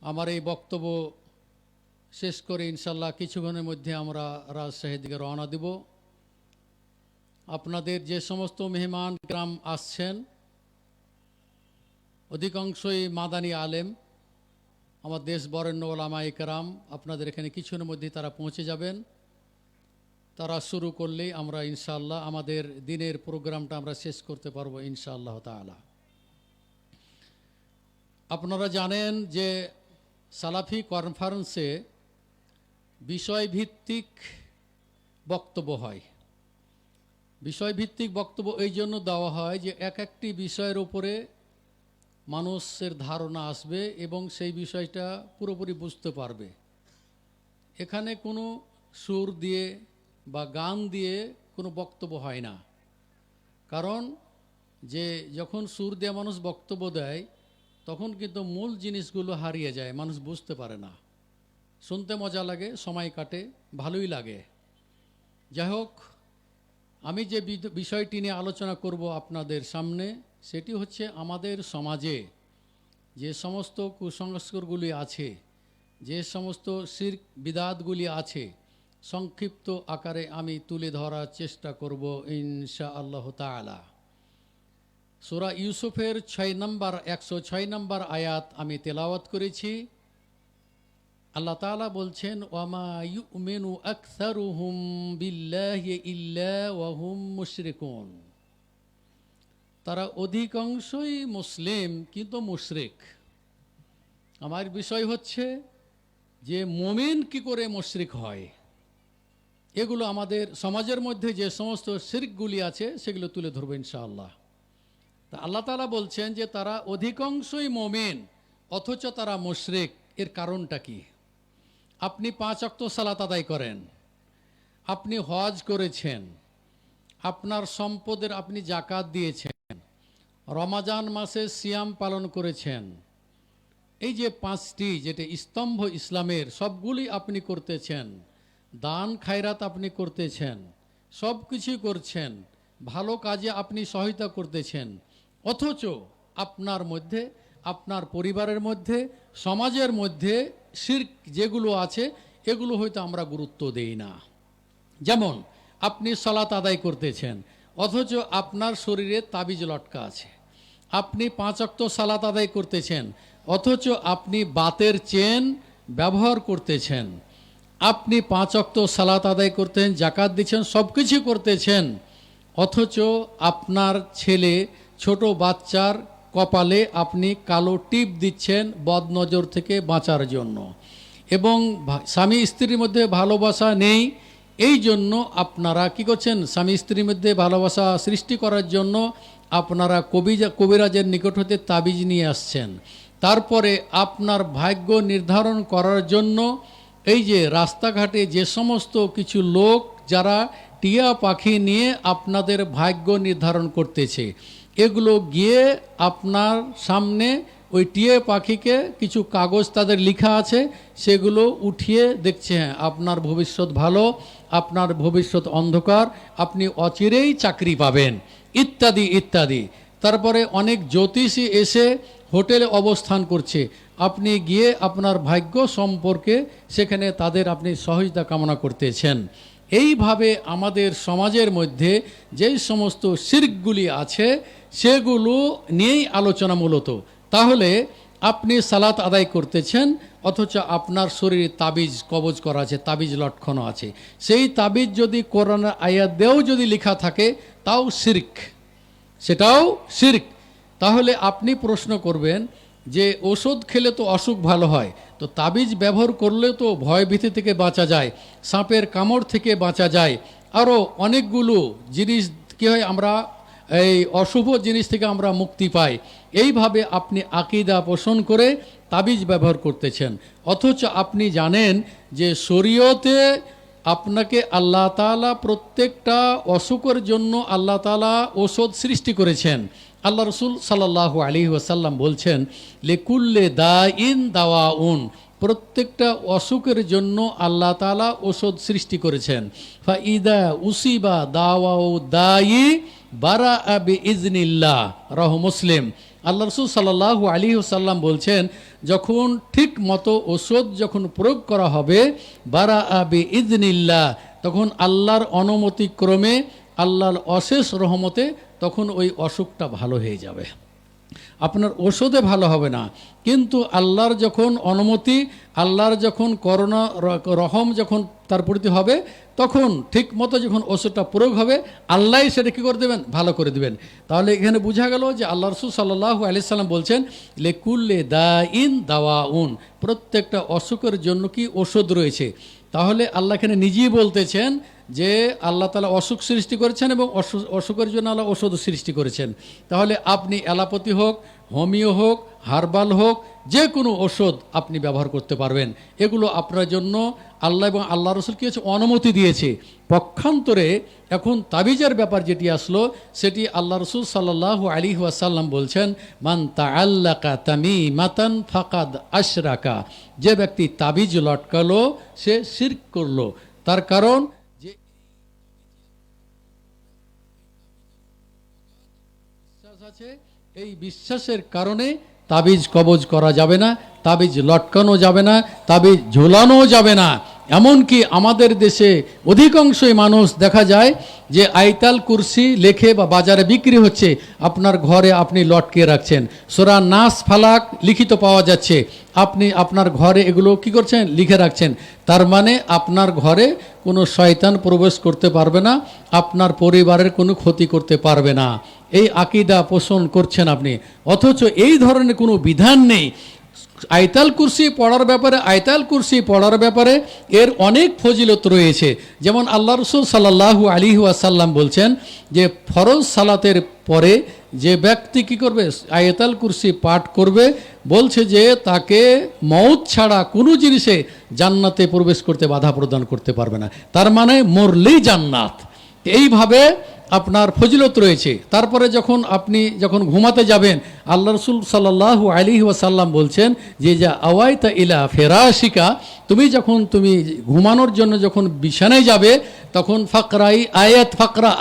আমার এই বক্তব্য শেষ করে ইনশাল্লাহ কিছুক্ষণের মধ্যে আমরা রাজশাহীর দিকে রওনা দেব। আপনাদের যে সমস্ত মেহমান গ্রাম আসছেন অধিকাংশই মাদানী আলেম, আমার দেশ বরেণ্য ওলামায়ে কেরাম। আপনাদের এখানে কিছুক্ষণের মধ্যে তারা পৌঁছে যাবেন। তারা শুরু করলেই আমরা ইনশাআল্লাহ আমাদের দিনের প্রোগ্রামটা আমরা শেষ করতে পারবো ইনশাআল্লাহ তাআলা। আপনারা জানেন যে সালাফি কনফারেন্সে বিষয়ভিত্তিক বক্তব্য হয়। বিষয়ভিত্তিক বক্তব্য এই জন্য দেওয়া হয় যে এক একটি বিষয়ের উপরে মানুষের ধারণা আসবে এবং সেই বিষয়টা পুরোপুরি বুঝতে পারবে। এখানে কোনো সুর দিয়ে বা গান দিয়ে কোনো বক্তব্য হয় না। কারণ যে যখন সুর দিয়ে মানুষ বক্তব্য দেয় তখন কিন্তু মূল জিনিসগুলো হারিয়ে যায়, মানুষ বুঝতে পারে না। শুনতে মজা লাগে, সময় কাটে, ভালোই লাগে। যাই হোক, আমি যে বিষয়টি নিয়ে আলোচনা করব আপনাদের সামনে সেটি হচ্ছে আমাদের সমাজে যে সমস্ত কুসংস্কারগুলি আছে, যে সমস্ত শিরক বিদআতগুলি আছে, সংক্ষিপ্ত আকারে আমি তুলে ধরার চেষ্টা করব ইনশাআল্লাহ তাআলা। সূরা ইউসুফের 106 নম্বর আয়াত আমি তেলাওয়াত করেছি। আল্লাহ তাআলা বলছেন, ওয়ামা ইউমিনু আকসারুহুম বিল্লাহি ইল্লা ওয়া হুম মুশরিকুন। তারা অধিকাংশই মুসলিম কিন্তু মুশরিক। আমার বিষয় হচ্ছে যে মুমিন কি করে মুশরিক হয়, এগুলো আমাদের সমাজের মধ্যে যে সমস্ত শিরকগুলি আছে সেগুলো তুলে ধরবো ইনশাআল্লাহ। তা আল্লাহ তাআলা বলছেন যে তারা অধিকাংশই মুমিন অথচ তারা মুশরিক। এর কারণটা কি? আপনি 5 ওয়াক্ত সালাত আদায় করেন, আপনি হজ করেছেন, আপনার সম্পদের আপনি যাকাত দিয়েছেন, রমাজান মাসে সিয়াম পালন করেছেন, এই যে 5টি যেটা স্তম্ভ ইসলামের সবগুলি আপনি করতেছেন, দান খায়রাত আপনি করতেছেন, সব কিছুই করছেন, ভালো কাজে আপনি সহায়তা করতেছেন, অথচ আপনার মধ্যে, আপনার পরিবারের মধ্যে, সমাজের মধ্যে শিরক যেগুলো আছে এগুলো হয়তো আমরা গুরুত্ব দেই না। যেমন আপনি সালাত আদায় করতেছেন অথচ আপনার শরীরে তাবিজ লটকা আছে। আপনি 5 ওয়াক্ত সালাত আদায় করতেছেন অথচ আপনি বাতের চেন ব্যবহার করতেছেন। আপনি 5 ওয়াক্ত সালাত আদায় করতেন, যাকাত দিচ্ছেন, সব কিছু করতেছেন, অথচ আপনার ছেলে ছোট বাচ্চার কপালে আপনি কালো টিপ দিচ্ছেন বদনজর থেকে বাঁচার জন্য। এবং স্বামী স্ত্রীর মধ্যে ভালোবাসা নেই, এই জন্য আপনারা কি করছেন? স্বামী স্ত্রীর মধ্যে ভালোবাসা সৃষ্টি করার জন্য আপনারা কবিরাজের নিকট হতে তাবিজ নিয়ে আসছেন। তারপরে আপনার ভাগ্য নির্ধারণ করার জন্য এই যে রাস্তাঘাটে যে সমস্ত কিছু লোক যারা টিয়া পাখি নিয়ে আপনাদের ভাগ্য নির্ধারণ করতেছে, এগুলো গিয়ে আপনার সামনে ওই টিয়া পাখিকে কিছু কাগজ তাদের লেখা আছে সেগুলো উঠিয়ে দেখছে, হ্যাঁ আপনার ভবিষ্যৎ ভালো, আপনার ভবিষ্যৎ অন্ধকার, আপনি অচিরেই চাকরি পাবেন, ইত্যাদি ইত্যাদি। তারপরে অনেক জ্যোতিষী এসে হোটেলে অবস্থান করছে, আপনি গিয়ে আপনার ভাগ্য সম্পর্কে সেখানে তাদের আপনি সহযোগিতা কামনা করতেছেন। এইভাবে আমাদের সমাজের মধ্যে যেই সমস্ত শিরকগুলি আছে সেগুলো নিয়েই আলোচনা মূলত। তাহলে আপনি সালাত আদায় করতেছেন অথচ আপনার শরীরে তাবিজ কবজ করা আছে, তাবিজ লটকানো আছে, সেই তাবিজ যদি কোরআনের আয়াত দিয়েও যদি লেখা থাকে তাও শিরক, সেটাও শিরক। তাহলে আপনি প্রশ্ন করবেন যে ওষুধ খেলে তো অসুখ ভালো হয়, তো তাবিজ ব্যবহার করলে তো ভয় ভীতি থেকে বাঁচা যায়, সাপের কামড় থেকে বাঁচা যায়, আরও অনেকগুলো জিনিস কী হয়, আমরা এই অশুভ জিনিস থেকে আমরা মুক্তি পাই। এইভাবে আপনি আকীদা পোষণ করে তাবিজ ব্যবহার করতেছেন, অথচ আপনি জানেন যে শরীয়তে আপনাকে আল্লাহ তাআলা প্রত্যেকটা অসুখের জন্য আল্লাহ তাআলা ওষুধ সৃষ্টি করেছেন। আল্লাহ রসুল সাল্লাল্লাহু আলাইহি ওয়াসাল্লাম বলছেন, লিকুল্লি দাইন দাওয়াউন, প্রত্যেকটা অসুখের জন্য আল্লাহ তাআলা ওষুধ সৃষ্টি করেছেন। ফাইদা উসিবা দাওয়াউ দায়ী বারা বিইজনিল্লাহ, রাহু মুসলিম। আল্লাহ রসুল সাল্লাল্লাহু আলাইহি ওয়াসাল্লাম বলছেন, যখন ঠিক মতো ওষুধ যখন প্রয়োগ করা হবে, বারা আবি ইজনিল্লাহ, তখন আল্লাহর অনুমতিক্রমে, আল্লাহর অশেষ রহমতে তখন ওই অসুখটা ভালো হয়ে যাবে। আপনার ওষুধে ভালো হবে না, কিন্তু আল্লাহর যখন অনুমতি, আল্লাহর যখন করুণা রহম যখন তার প্রতি হবে, তখন ঠিক মতো যখন ওষুধটা প্রয়োগ হবে, আল্লাহ সেটা কী করে দেবেন, ভালো করে দেবেন। তাহলে এখানে বোঝা গেল যে আল্লাহ রসুল সাল্লাল্লাহু আলাইহি সাল্লাম বলছেন, লেকুল্লে দা ইন দাওয়াউন, প্রত্যেকটা অসুখের জন্য কি ওষুধ রয়েছে। তাহলে আল্লাহ এখানে নিজেই বলতেছেন যে আল্লাহ তাআলা অসুখ সৃষ্টি করেছেন এবং অসুখের জন্য আল্লাহ ওষুধ সৃষ্টি করেছেন। তাহলে আপনি অ্যালোপ্যাথি হোক, হোমিও হোক, হার্বাল হোক, যে কোনো ওষুধ আপনি ব্যবহার করতে পারবেন। এগুলো আপনার জন্য আল্লাহ এবং আল্লাহ রসুল কী হচ্ছে, অনুমতি দিয়েছে। পক্ষান্তরে এখন তাবিজের ব্যাপার যেটি আসলো, সেটি আল্লাহ রসুল সাল্লাল্লাহু আলাইহি ওয়াসাল্লাম বলছেন, মান তাআল্লাকা তামিমাতান ফাকাদ আশরাকা, যে ব্যক্তি তাবিজ লটকালো সে শিরক করলো। তার কারণ যে বিশ্বাস আছে, এই বিশ্বাসের কারণে তাবিজ কবজ করা যাবে না, তাবিজ লটকানো যাবে না, তাবিজ ঝোলানো যাবে না। এমনকি আমাদের দেশে অধিকাংশই মানুষ দেখা যায় যে আইতাল কুরসি লেখে বা বাজারে বিক্রি হচ্ছে, আপনার ঘরে আপনি লটকে রাখছেন। সূরা নাস ফালাক লিখিত পাওয়া যাচ্ছে, আপনি আপনার ঘরে এগুলো কি করছেন, লিখে রাখছেন। তার মানে আপনার ঘরে কোনো শয়তান প্রবেশ করতে পারবে না, আপনার পরিবারের কোনো ক্ষতি করতে পারবে না। এই আকীদা পোষণ করছেন আপনি, অথচ এই ধরনের কোনো বিধান নেই। আয়তাল কুরসি পড়ার ব্যাপারে, আয়তাল কুরসি পড়ার ব্যাপারে এর অনেক ফজিলত রয়েছে। যেমন আল্লাহ রসুল সাল্লাল্লাহু আলাইহি ওয়াসাল্লাম বলছেন যে ফরজ সালাতের পরে যে ব্যক্তি কী করবে, আয়তাল কুরসি পাঠ করবে, বলছে যে তাকে মওত ছাড়া কোনো জিনিসে জান্নাতে প্রবেশ করতে বাধা প্রদান করতে পারবে না। তার মানে মরলেই জান্নাত। এইভাবে আপনার ফজিলত রয়েছে। তারপরে আপনি যখন ঘুমাতে যাবেন, আল্লাহ রসুল সাল্লাল্লাহু আলাইহি ওয়াসাল্লাম বলছেন যে যা আওয়াইতা ইলা ফেরাশিকা, তুমি ঘুমানোর জন্য যখন বিছানায় যাবে, তখন ফাকরা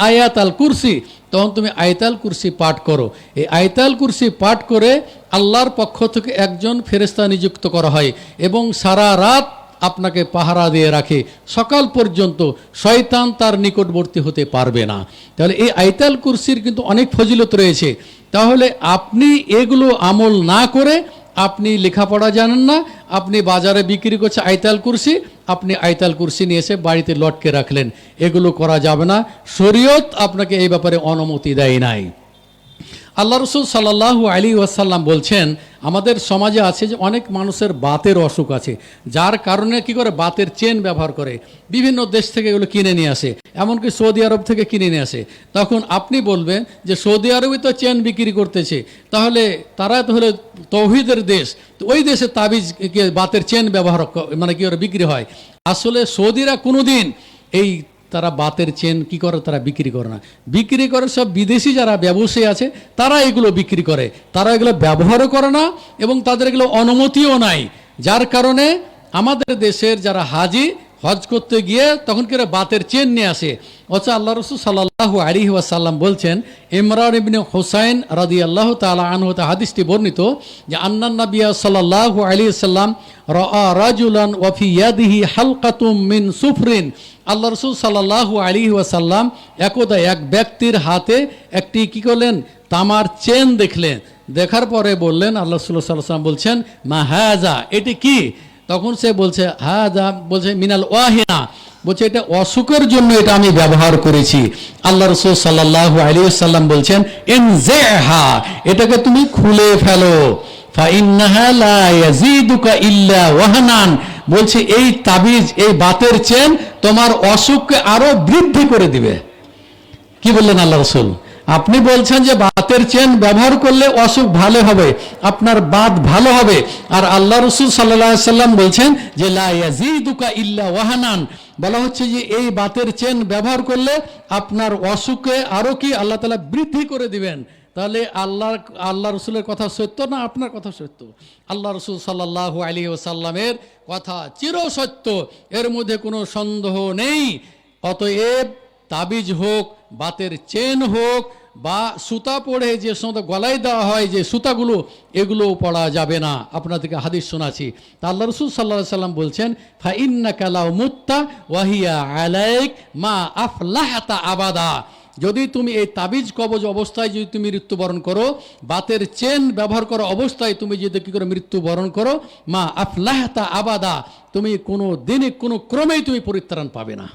আয়াত আল কুরসি, তখন তুমি আয়াতাল কুরসি পাঠ করো। এই আয়াতাল কুরসি পাঠ করে আল্লাহর পক্ষ থেকে একজন ফেরেশতা নিযুক্ত করা হয় এবং সারা রাত আপনাকে পাহারা দিয়ে রাখে, সকাল পর্যন্ত শয়তান তার নিকটবর্তী হতে পারবে না। তাহলে এই আয়াতুল কুরসির কিন্তু অনেক ফজিলত রয়েছে। তাহলে আপনি এগুলো আমল না করে, আপনি লেখাপড়া জানেন না, আপনি বাজারে বিক্রি করছে আয়াতুল কুরসি, আপনি আয়াতুল কুরসি নিয়ে এসে বাড়িতে লটকে রাখলেন, এগুলো করা যাবে না। শরীয়ত আপনাকে এই ব্যাপারে অনুমতি দেয় নাই। আল্লাহ রসুল সাল্লাল্লাহু আলাইহি ওয়াসাল্লাম বলছেন, আমাদের সমাজে আছে যে অনেক মানুষের বাতের অসুখ আছে, যার কারণে কি করে, বাতের চেন ব্যবহার করে, বিভিন্ন দেশ থেকে এগুলো কিনে নিয়ে আসে, এমনকি সৌদি আরব থেকে কিনে নিয়ে আসে। তখন আপনি বলবেন যে সৌদি আরবই তো চেন বিক্রি করতেছে, তাহলে তারা তো হলো তৌহিদের দেশ, তো ওই দেশে তাবিজ বাতের চেন ব্যবহার মানে কি করে বিক্রি হয়। আসলে সৌদিরা কোনোদিন তারা বাতের চেন কি করে, তারা বিক্রি করে না। বিক্রি করে সব বিদেশি যারা ব্যবসায়ী আছে, তারা এগুলো বিক্রি করে, তারা এগুলো ব্যবহারও করে না এবং তাদের এগুলো অনুমতিও নাই। যার কারণে আমাদের দেশের যারা হাজি হজ করতে গিয়ে তখন কি বাতের চেন নিয়ে আসে। অথচ আল্লাহ রসুল সাল্লাল্লাহু আলাইহি ওয়াসাল্লাম বলছেন, ইমরান ইবনে হুসাইন রাদিয়াল্লাহু তাআলা আনহু হতে হাদিসটি বর্ণিত যে আন্নান নবিয়্য সাল্লাল্লাহু আলাইহি ওয়াসাল্লাম রাআ রাজুলান ওয়া ফি ইয়াদিহি হালকাতুম মিন সুফরিন। আল্লাহ রসুল সাল্লাল্লাহু আলাইহি ওয়াসাল্লাম একদা এক ব্যক্তির হাতে একটি কি করলেন, তামার চেন দেখলেন। দেখার পরে বললেন, আল্লাহ রাসূল সাল্লাল্লাহু আলাইহি ওয়াসাল্লাম বলছেন, মা হাযা, এটি কি? তখন সে বলছে, হাযা, বলছে মিনাল ওয়াহিনা, বলছে এটা অসুখের জন্য এটা আমি ব্যবহার করেছি। আল্লাহ রাসূল সাল্লাল্লাহু আলাইহি ওয়াসাল্লাম বলছেন, ইনজিহা, এটাকে তুমি খুলে ফেলো, ফাইন্নাহা লা ইয়াজিদুকা ইল্লা ওয়াহনান, বলছে এই তাবিজ, এই বাতের চেন তোমার অসুখকে আরো বৃদ্ধি করে দিবে। কি বললেন আল্লাহ রাসূল? আপনি বলছেন যে বাতের চেন ব্যবহার করলে অসুখ ভালো হবে, আপনার বাত ভালো হবে, আর আল্লাহ রাসূল সাল্লাল্লাহু আলাইহি ওয়াসাল্লাম বলছেন যে লা ইয়াজিদুকা ইল্লা ওয়াহনান, বলা হচ্ছে যে এই বাতের চেন ব্যবহার করলে আপনার অসুখকে আরো কি আল্লাহ তাআলা বৃদ্ধি করে দিবেন। তাহলে আল্লাহ রসুলের কথা সত্য না আপনার কথা সত্য? আল্লাহ রসুল সাল্লাল্লাহু আলাইহি ওয়াসাল্লামের কথা চিরসত্য, এর মধ্যে কোনো সন্দেহ নেই। অতএব তাবিজ হোক, বাতের চেন হোক, বা সুতা পড়ে যে সমস্ত গলায় দেওয়া হয় যে সুতাগুলো, এগুলোও পড়া যাবে না। আপনাদেরকে হাদিস শোনাচ্ছি। তা আল্লাহ রসুল সাল্লাল্লাহু সাল্লাম বলছেন, ফা ইন্নাকা লাউ মুত্তা ওয়াহিয়া আলাইক মা আফলাহাতা আবাদা। যদি তুমি এই তাবিজ কবজ অবস্থায় যদি তুমি মৃত্যুবরণ করো, বাতের চেন ব্যবহার করা অবস্থায় তুমি যদি কী করে মৃত্যুবরণ করো, মা আফলাহাতা আবাদা, তুমি কোনো দিনে কোনো ক্রমেই তুমি পরিত্রাণ পাবে না।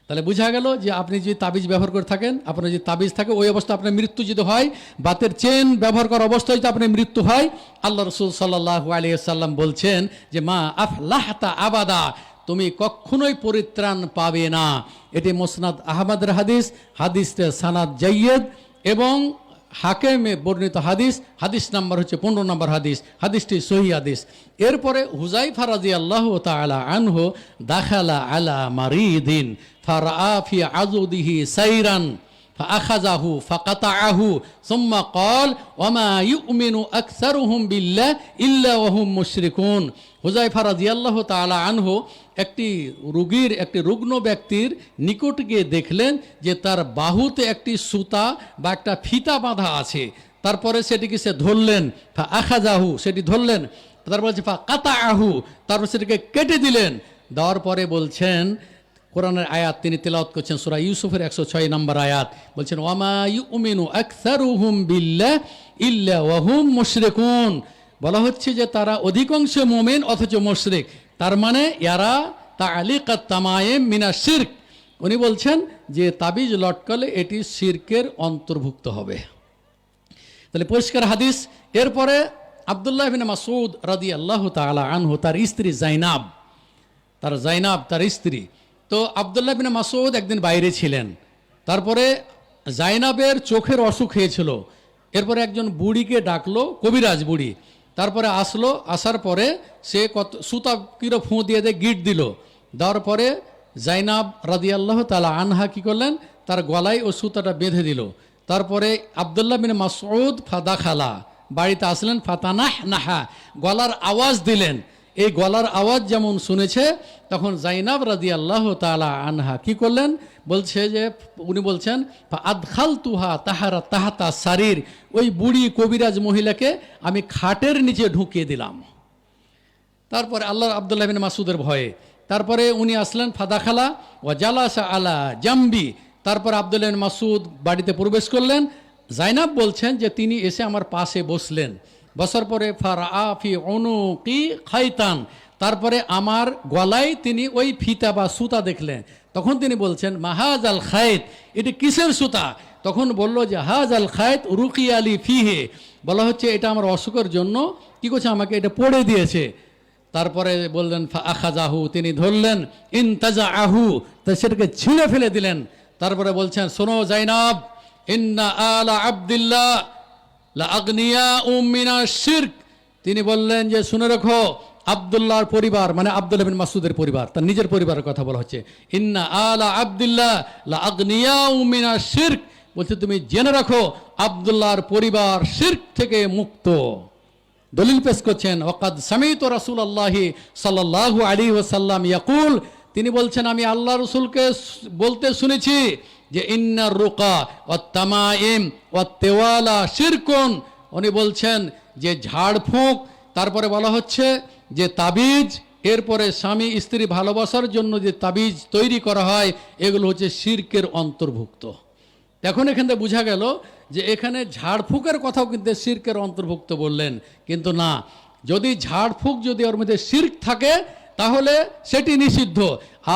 তাহলে বোঝা গেল যে আপনি যদি তাবিজ ব্যবহার করে থাকেন, আপনার যদি তাবিজ থাকে, ওই অবস্থায় আপনার মৃত্যু যদি হয়, বাতের চেন ব্যবহার করা অবস্থায় যদি আপনার মৃত্যু হয়, আল্লাহ রসুল সাল্লাল্লাহু আলাইহি সাল্লাম বলছেন যে মা আফলাহাতা আবাদা, তুমি কখনোই পরিত্রাণ পাবে না। এটি মুসনাদ আহমদের হাদিস, হাদিসের সানাদ জাইয়্যিদ এবং হাকেমে বর্ণিত হাদিস, হাদিস নাম্বার হচ্ছে 15 নম্বর হাদিস, হাদিসটি সহিহ হাদিস। এরপরে হুযায়ফা রাদিয়াল্লাহু তাআলা আনহু দাখালা আলা মারিদিন ফারাআ ফি আযুদিহি সাইরান ফাআখাযাহু ফাকাতাআহু সুম্মা ক্বাল ওয়ামা ইউমিনু আকসারুহুম বিল্লাহ ইল্লা ওয়া হুম মুশরিকুন। হুযায়ফা রাদিয়াল্লাহু তাআলা আনহু একটি রুগ্ন ব্যক্তির নিকট গিয়ে দেখলেন যে তার বাহুতে একটি সুতা বা একটা ফিতা বাঁধা আছে। তারপরে সেটিকে সে ধরলেন, ফাআখাযাহু, সেটি ধরলেন, তারপর ফা কাতাআহু, তারপর সেটিকে কেটে দিলেন। দেওয়ার পরে বলছেন, কোরআনের আয়াত তিনি তেলাওয়াত করছেন, সূরা ইউসুফের 106 নম্বর আয়াত, বলছেন ওয়ামা ইউমিনু আকসারুহুম বিল্লাহ ইল্লা ওয়া হুম মুশরিকুন। বলা হচ্ছে যে তারা অধিকাংশ মুমিন অথচ মুশরিক, তার মানে ইয়ারা তালিকাত তামায়েম মিনা শিরক। উনি বলছেন যে তাবিজ লটকালে এটি শিরকের অন্তর্ভুক্ত হবে। তাহলে পরিষ্কার হাদিস। এরপরে আব্দুল্লাহ বিন মাসউদ রাদিয়াল্লাহু তাআলা আনহু, তার স্ত্রী জাইনাব, তার স্ত্রী। তো আব্দুল্লাহ বিন মাসউদ একদিন বাইরে ছিলেন, তারপরে জাইনাবের চোখের অসুখ হয়েছিল। এরপরে একজন বুড়িকে ডাকলো, কবিরাজ বুড়ি। তারপরে আসার পরে সে সুতা কিরো ফুঁ দিয়ে গিট দিল। দেওয়ার পরে জাইনাব রাদিয়াল্লাহু তাআলা আনহা কি করলেন, তার গলায় ও সুতাটা বেঁধে দিল। তারপরে আব্দুল্লাহ বিন মাসউদ ফাদাখালা, বাড়িতে আসলেন, ফাতানাহ নাহা, গলার আওয়াজ দিলেন। এই গলার আওয়াজ যেমন শুনেছে, তখন জাইনাব রাদিয়াল্লাহু তাআলা আনহা কি করলেন, উনি বলছেন আদখালতুহা তাহাতা সারির, ওই বুড়ি কবিরাজ মহিলাকে আমি খাটের নিচে ঢুকিয়ে দিলাম। তারপরে আব্দুল্লাহ বিন মাসউদের ভয়ে তারপরে উনি আসলেন, ফাদাখালা ওয়া জালাসা আলা জাম্বি। তারপর আব্দুল্লাহ বিন মাসউদ বাড়িতে প্রবেশ করলেন। জাইনাব বলছেন যে তিনি এসে আমার পাশে বসলেন। বসার পরে ফারাআ ফি উনুকি খাইতান, তারপরে আমার গলায় তিনি ওই ফিতা বা সুতা দেখলেন। তখন তিনি বলছেন মাহাজ আল খায়ত, এটি কিসের সুতা? তখন বলল যে হাজ আল খায়ত রুকি আলী ফিহে, বলা হচ্ছে এটা আমার অসুখের জন্য কি করছে, আমাকে এটা পড়ে দিয়েছে। তারপরে বললেন ফাআখাযাহু, তিনি ধরলেন, ইনতাজাআহু, তা সেটাকে ছিঁড়ে ফেলে দিলেন। তারপরে বলছেন শোনো জাইনাব, ইন্না আলা আব্দুল্লাহ লা আগনিয়াউ মিনাশ শিরক। তিনি বললেন যে শুনে রাখো, আব্দুল্লাহর পরিবার, মানে আব্দুল্লাহ বিন মাসউদের পরিবার, তার নিজের পরিবারের কথা বলা হচ্ছে, ইন্না আলা আব্দুল্লাহ লা আগনিয়াউ মিনাশ শিরক, বলছে তুমি জেনে রাখো আব্দুল্লাহর পরিবার শিরক থেকে মুক্ত। দলিল পেশ করছেন ওয়াকাদ সামিতু রাসূলুল্লাহি সাল্লাল্লাহু আলাইহি ওয়াসাল্লাম ইয়াকুল, তিনি বলছেন আমি আল্লাহ রাসূলকে বলতে শুনেছি যে ইন্নার রুকা ওয়াত তামাইম ওয়াত তেওয়ালা শিরকুন। উনি বলছেন যে ঝাড়ফুঁক, তারপরে বলা হচ্ছে যে তাবিজ, এরপরে স্বামী স্ত্রী ভালোবাসার জন্য যে তাবিজ তৈরি করা হয়, এগুলো হচ্ছে শিরকের অন্তর্ভুক্ত। এখন এখান থেকে বোঝা গেল যে এখানে ঝাড়ফুঁকের কথাও কিন্তু শিরকের অন্তর্ভুক্ত বললেন, কিন্তু না, যদি ঝাড়ফুঁক যদি ওর মধ্যে শিরক থাকে তাহলে সেটি নিষিদ্ধ।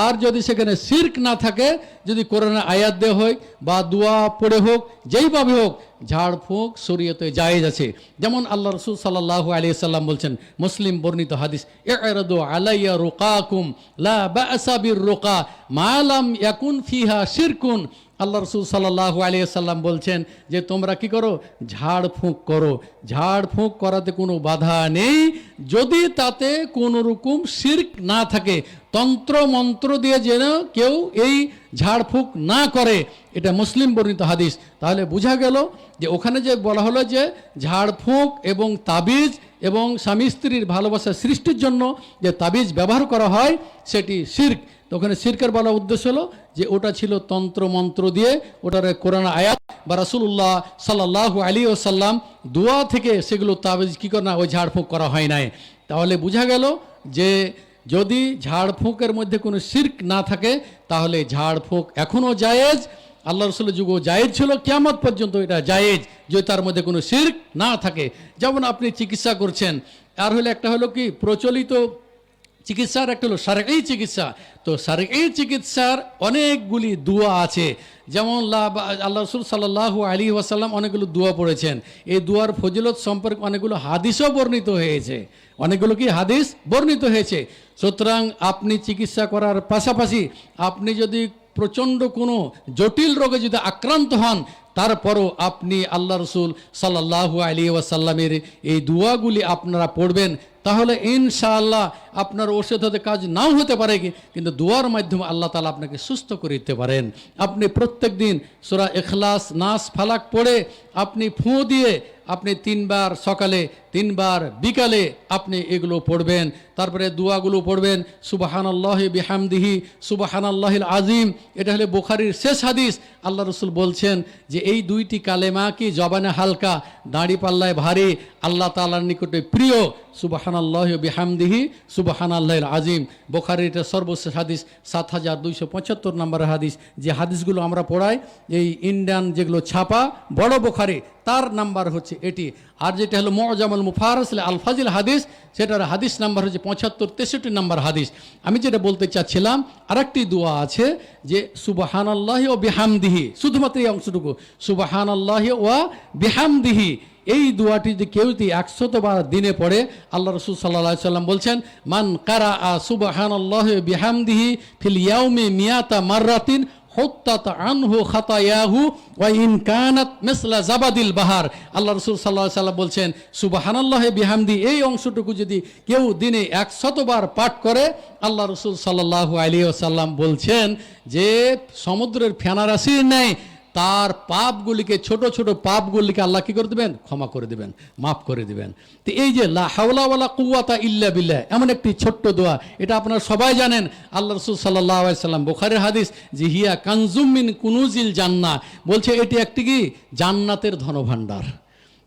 আর যদি সেখানে শিরক না থাকে, যদি কোরআনের আয়াত দেওয়া হয় বা দোয়া পড়ে হোক, যেইভাবে হোক, ঝাড়ফুঁক শরীয়তে জায়েজ আছে। যেমন আল্লাহ রাসূল সাল্লাল্লাহু আলাইহি সাল্লাম বলছেন, মুসলিম বর্ণিত হাদিস, ইরাদু আলাইয়া রুকাকুম লা বা'সা বির রুকা মা লাম ইয়াকুন ফিহা শিরকুন। আল্লাহ রাসূল সাল্লাল্লাহু আলাইহি সাল্লাম বলছেন যে তোমরা কি করো, ঝাড়ফুঁক করো, ঝাড়ফুঁক করাতে কোনো বাধা নেই যদি তাতে কোনো রকম শিরক না থাকে। তন্ত্র মন্ত্র দিয়ে যেন কেউ এই ঝাড়ফুঁক না করে, এটা মুসলিম বর্ণিত হাদিস। তাহলে বোঝা গেল যে ওখানে যে বলা হলো যে ঝাড়ফুঁক এবং তাবিজ এবং স্বামী স্ত্রীর ভালোবাসা সৃষ্টির জন্য যে তাবিজ ব্যবহার করা হয় সেটি শিরক। তো ওখানে শিরকের বলা উদ্দেশ্য হলো যে ওটা ছিল তন্ত্র মন্ত্র দিয়ে, ওটার কোরআন আয়াত বা রাসূলুল্লাহ সাল্লাল্লাহু আলাইহি ওয়াসাল্লাম দোয়া থেকে সেগুলো তাবিজ কী করে না ওই ঝাড়ফুঁক করা হয় নাই। তাহলে বোঝা গেল যে যদি ঝাড়ফুঁকের মধ্যে কোনো শিরক না থাকে তাহলে ঝাড়ফুঁক এখনও জায়েজ, আল্লাহ রসুলের যুগও জায়েজ ছিল, কিয়ামত পর্যন্ত এটা জায়েজ যদি তার মধ্যে কোনো শিরক না থাকে। যেমন আপনি চিকিৎসা করছেন, আর হলে একটা হলো কি প্রচলিত চিকিৎসার, একটা হলো শারঈ চিকিৎসা। তো শারঈ চিকিৎসার অনেকগুলি দোয়া আছে, যেমন আল্লাহ রসুল সাল্লাল্লাহু আলাইহি ওয়াসাল্লাম অনেকগুলো দোয়া পড়েছেন। এই দোয়ার ফজিলত সম্পর্কে অনেকগুলো হাদিসও বর্ণিত হয়েছে, অনেকগুলো কি হাদিস বর্ণিত হয়েছে। সুতরাং আপনি চিকিৎসা করার পাশাপাশি আপনি যদি প্রচণ্ড কোনো জটিল রোগে যদি আক্রান্ত হন, তারপরও আপনি আল্লাহ রসুল সাল্লাল্লাহু আলাইহি ওয়াসাল্লামের এই দোয়াগুলি আপনারা পড়বেন, তাহলে ইনশাআল্লাহ আপনার ওষুধ হতে কাজ নাও হতে পারে, কিন্তু দোয়ার মাধ্যমে আল্লাহ তাআলা আপনাকে সুস্থ করে দিতে পারেন। আপনি প্রত্যেক দিন সূরা ইখলাস, নাস, ফালাক পড়ে আপনি ফুঁ দিয়ে আপনি 3 বার সকালে 3 বার বিকালে আপনি এগুলো পড়বেন। তারপরে দোয়াগুলো পড়বেন সুবহানাল্লাহি বিহামদিহি সুবহানাল্লাহিল আজিম। এটা হলো বুখারীর শেষ হাদিস। আল্লাহ রসুল বলছেন যে এই 2টি কালেমা কি জবানে হালকা, দাড়ি পাল্লায় ভারী, আল্লাহ তাআলার নিকটে প্রিয়। সুবহানাল্লাহি বিহামদিহি সুবহানাল্লাহিল আজিম, বুখারীর এটা সর্বশেষ হাদিস, 7275 নম্বর হাদিস। যে হাদিসগুলো আমরা পড়াই এই ইন্ডিয়ান যেগুলো ছাপা বড় বুখারী, তার নাম্বার হচ্ছে এটি। আর যেটা হলো মুআজামুল মুফারাসিল আল ফাজিল হাদিস, সেটার হাদিস নাম্বার হচ্ছে 75-63 নম্বর হাদিস। আমি যেটা বলতে চাচ্ছিলাম, আরেকটি দোয়া আছে যে সুবহানাল্লাহি ওয়া বিহামদিহি, শুধুমাত্র এই অংশটুকু সুবহানাল্লাহি ওয়া বিহামদিহি, এই দোয়াটি যদি কেউ 100 বার দিনে পড়ে, আল্লাহ রসুল সাল্লাল্লাহু আলাইহি ওয়াসাল্লাম বলছেন মান কারাআ সুবহানাল্লাহি ওয়া বিহামদিহি ফিল ইয়াউমি মিয়াতা মাররাতিন হুত্তাত আনহু খাতায়াহু ওয়া ইন কানাত মিসলা জাবাদিল বাহার। আল্লাহ রসুল সাল্লাল্লাহু আলাইহি ওয়াসাল্লাম বলছেন সুবহানাল্লাহি বিহামদি, এই অংশটুকু যদি কেউ দিনে 100 বার পাঠ করে, আল্লাহ রসুল সাল্লাল্লাহু আলাইহি ওয়াসাল্লাম বলছেন যে সমুদ্রের ফেনারাশির ন্যায় তার পাপগুলিকে, ছোট ছোট পাপগুলিকে আল্লাহ কি করে দেবেন? ক্ষমা করে দেবেন, মাফ করে দেবেন। তো এই যে লা হাওলা ওয়ালা কুওয়াতা ইল্লা বিল্লাহ, এমন একটি ছোট্ট দোয়া, এটা আপনারা সবাই জানেন। আল্লাহ রাসূল সাল্লাল্লাহু আলাইহি সাল্লাম বুখারীর হাদিস যে হিয়া কানজুম মিন কুনুজিল জান্নাহ, বলছে এটি একটি কি জান্নাতের ধনভাণ্ডার।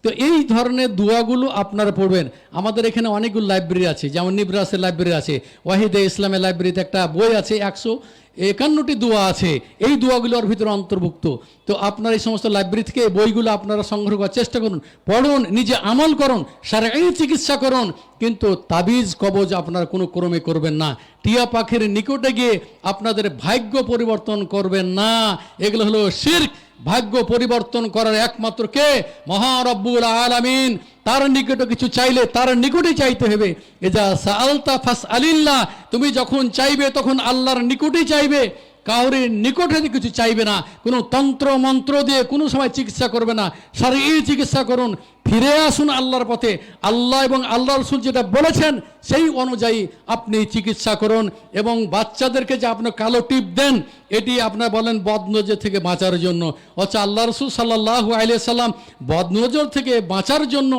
তো এই ধরনের দোয়াগুলো আপনারা পড়বেন। আমাদের এখানে অনেকগুলো লাইব্রেরি আছে, যেমন নিবরাসের লাইব্রেরি আছে, ওয়াহিদে ইসলামের লাইব্রেরিতে একটা বই আছে, 151টি দোয়া আছে, এই দোয়াগুলোর ভিতরে অন্তর্ভুক্ত। তো আপনার এই সমস্ত লাইব্রেরি থেকে বইগুলো আপনারা সংগ্রহ করার চেষ্টা করুন, পড়ুন, নিজে আমল করুন, শারঈ চিকিৎসা করুন, কিন্তু তাবিজ কবজ আপনারা কোনো ক্রমে করবেন না। টিয়া পাখির নিকটে গিয়ে আপনাদের ভাগ্য পরিবর্তন করবেন না, এগুলো হলো শিরক। ভাগ্য পরিবর্তন করার একমাত্র কে? মহা রব্বুল আলামিন। তার নিকটে কিছু চাইলে তার নিকটেই চাইতে হবে। এজা সাআলতা ফাসআলিল্লাহ, তুমি যখন চাইবে তখন আল্লাহর নিকটেই চাইবে, কাউরের নিকটে কিছু চাইবে না। কোনো তন্ত্র মন্ত্র দিয়ে কোনো সময় চিকিৎসা করবে না, শারঈ চিকিৎসা করুন, ফিরে আসুন আল্লাহর পথে। আল্লাহ এবং আল্লাহ রাসূল যেটা বলেছেন সেই অনুযায়ী আপনি চিকিৎসা করুন। এবং বাচ্চাদেরকে যে আপনি কালো টিপ দেন, এটি আপনার বলেন বদনজর থেকে বাঁচার জন্য, অথচ আল্লাহ রাসূল সাল্লাল্লাহু আলাইহি সাল্লাম বদনজর থেকে বাঁচার জন্য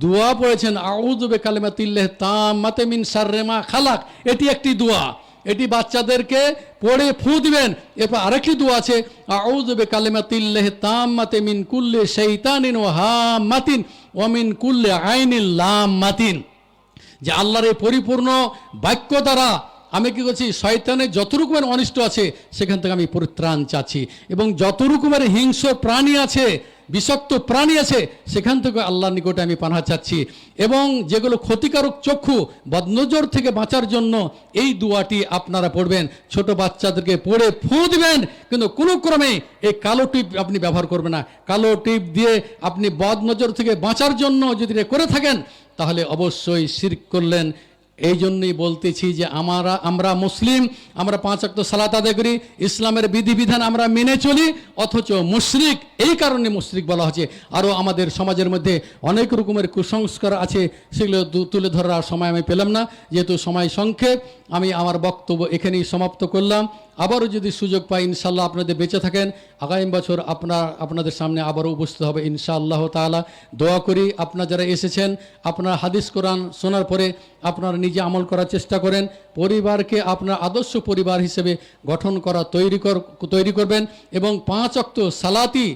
দোয়া পড়েছেন আউযু বিকালিমাতিল্লাহি তাম্মাতি মিন শাররি মা খালাক। এটি একটি দোয়া, এটি বাচ্চাদেরকে পড়ে ফু দিবেন। এরপর আরেকটি দোয়া আছে আউযু বিকালিমাতিল্লাহি তাম্মাতি মিন কুল্লি শাইতানিন ওয়া হাম্মাতিন ওয়া মিন কুল্লি আইনিল লাম্মাতিন, যে আল্লাহর এই পরিপূর্ণ বাক্য দ্বারা আমি কি করছি, শয়তানের যত রকমের অনিষ্ট আছে সেখান থেকে আমি পরিত্রাণ চাচ্ছি, এবং যত রকমের হিংস্র প্রাণী আছে, বিষাক্ত প্রাণী আছে, সেখান থেকে আল্লাহর নিকটে আমি পানাহ চাচ্ছি। এবং যেগুলো ক্ষতিকারক চক্ষু, বদনজর থেকে বাঁচার জন্য এই দোয়াটি আপনারা পড়বেন। ছোট বাচ্চাদেরকে পড়ে ফু দিবেন, কিন্তু কোনো ক্রমে এই কালো টিপ আপনি ব্যবহার করবেন না। কালো টিপ দিয়ে আপনি বদনজর থেকে বাঁচার জন্য যদি করে থাকেন, তাহলে অবশ্যই শিরক করলেন। এই জন্যই বলতেছি যে আমরা মুসলিম, আমরা 5 ওয়াক্ত সালাত আদায় করি, ইসলামের বিধিবিধান আমরা মেনে চলি, অথচ মুশরিক, এই কারণে মুশরিক বলা হচ্ছে। আরও আমাদের সমাজের মধ্যে অনেক রকমের কুসংস্কার আছে, সেগুলো তুলে ধরার সময় আমি পেলাম না, যেহেতু সময় সংক্ষেপ। আমি আমার বক্তব্য এখানেই সমাপ্ত করলাম। আবারও যদি সুযোগ পাই ইনশাআল্লাহ আপনাদের বেঁচে থাকেন আগামী বছর আপনাদের সামনে আবারও উপস্থিত হবে ইনশাআল্লাহ তাআলা। দোয়া করি আপনারা যারা এসেছেন আপনারা হাদিস কোরআন শোনার পরে আপনারা নিজে আমল করার চেষ্টা করেন, পরিবারকে আপনার আদর্শ পরিবার হিসেবে গঠন করা তৈরি করবেন এবং 5 ওয়াক্ত সালাতি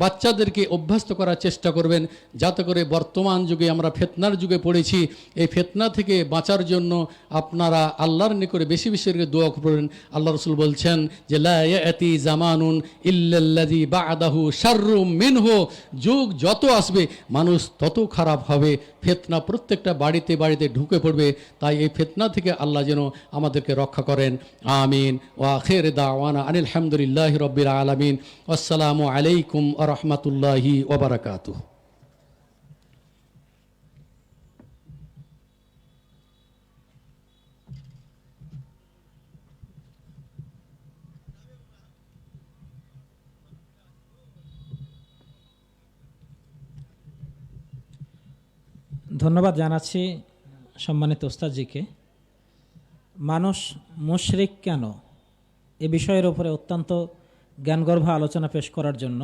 বাচ্চাদেরকে অভ্যস্ত করার চেষ্টা করবেন, যাতে করে বর্তমান যুগে আমরা ফিতনার যুগে পড়েছি, এই ফিতনা থেকে বাঁচার জন্য আপনারা আল্লাহর নিকটে বেশি বেশি করে দোয়া করবেন। আল্লাহ রাসূল বলছেন যে লা ইয়াতি জামানুন ইল্লাল্লাযী বা'দাহু শাররুম মিনহু, যুগ যত আসবে মানুষ তত খারাপ হবে, ফিতনা প্রত্যেকটা বাড়িতে বাড়িতে ঢুকে পড়বে। তাই এই ফিতনা থেকে আল্লাহ যেন আমাদেরকে রক্ষা করেন, আমিন। ওয়া আখির দাওয়ানা আনিল হামদুলিল্লাহি রাব্বিল আলামিন। আসসালামু আলাইকুম ওয়া রাহমাতুল্লাহি ওয়া বারাকাতুহু। ধন্যবাদ জানাচ্ছি সম্মানিত ওস্তাদজিকে। মানুষ মুশরিক কেন এ বিষয়ের উপরে অত্যন্ত জ্ঞানগর্ভ আলোচনা পেশ করার জন্য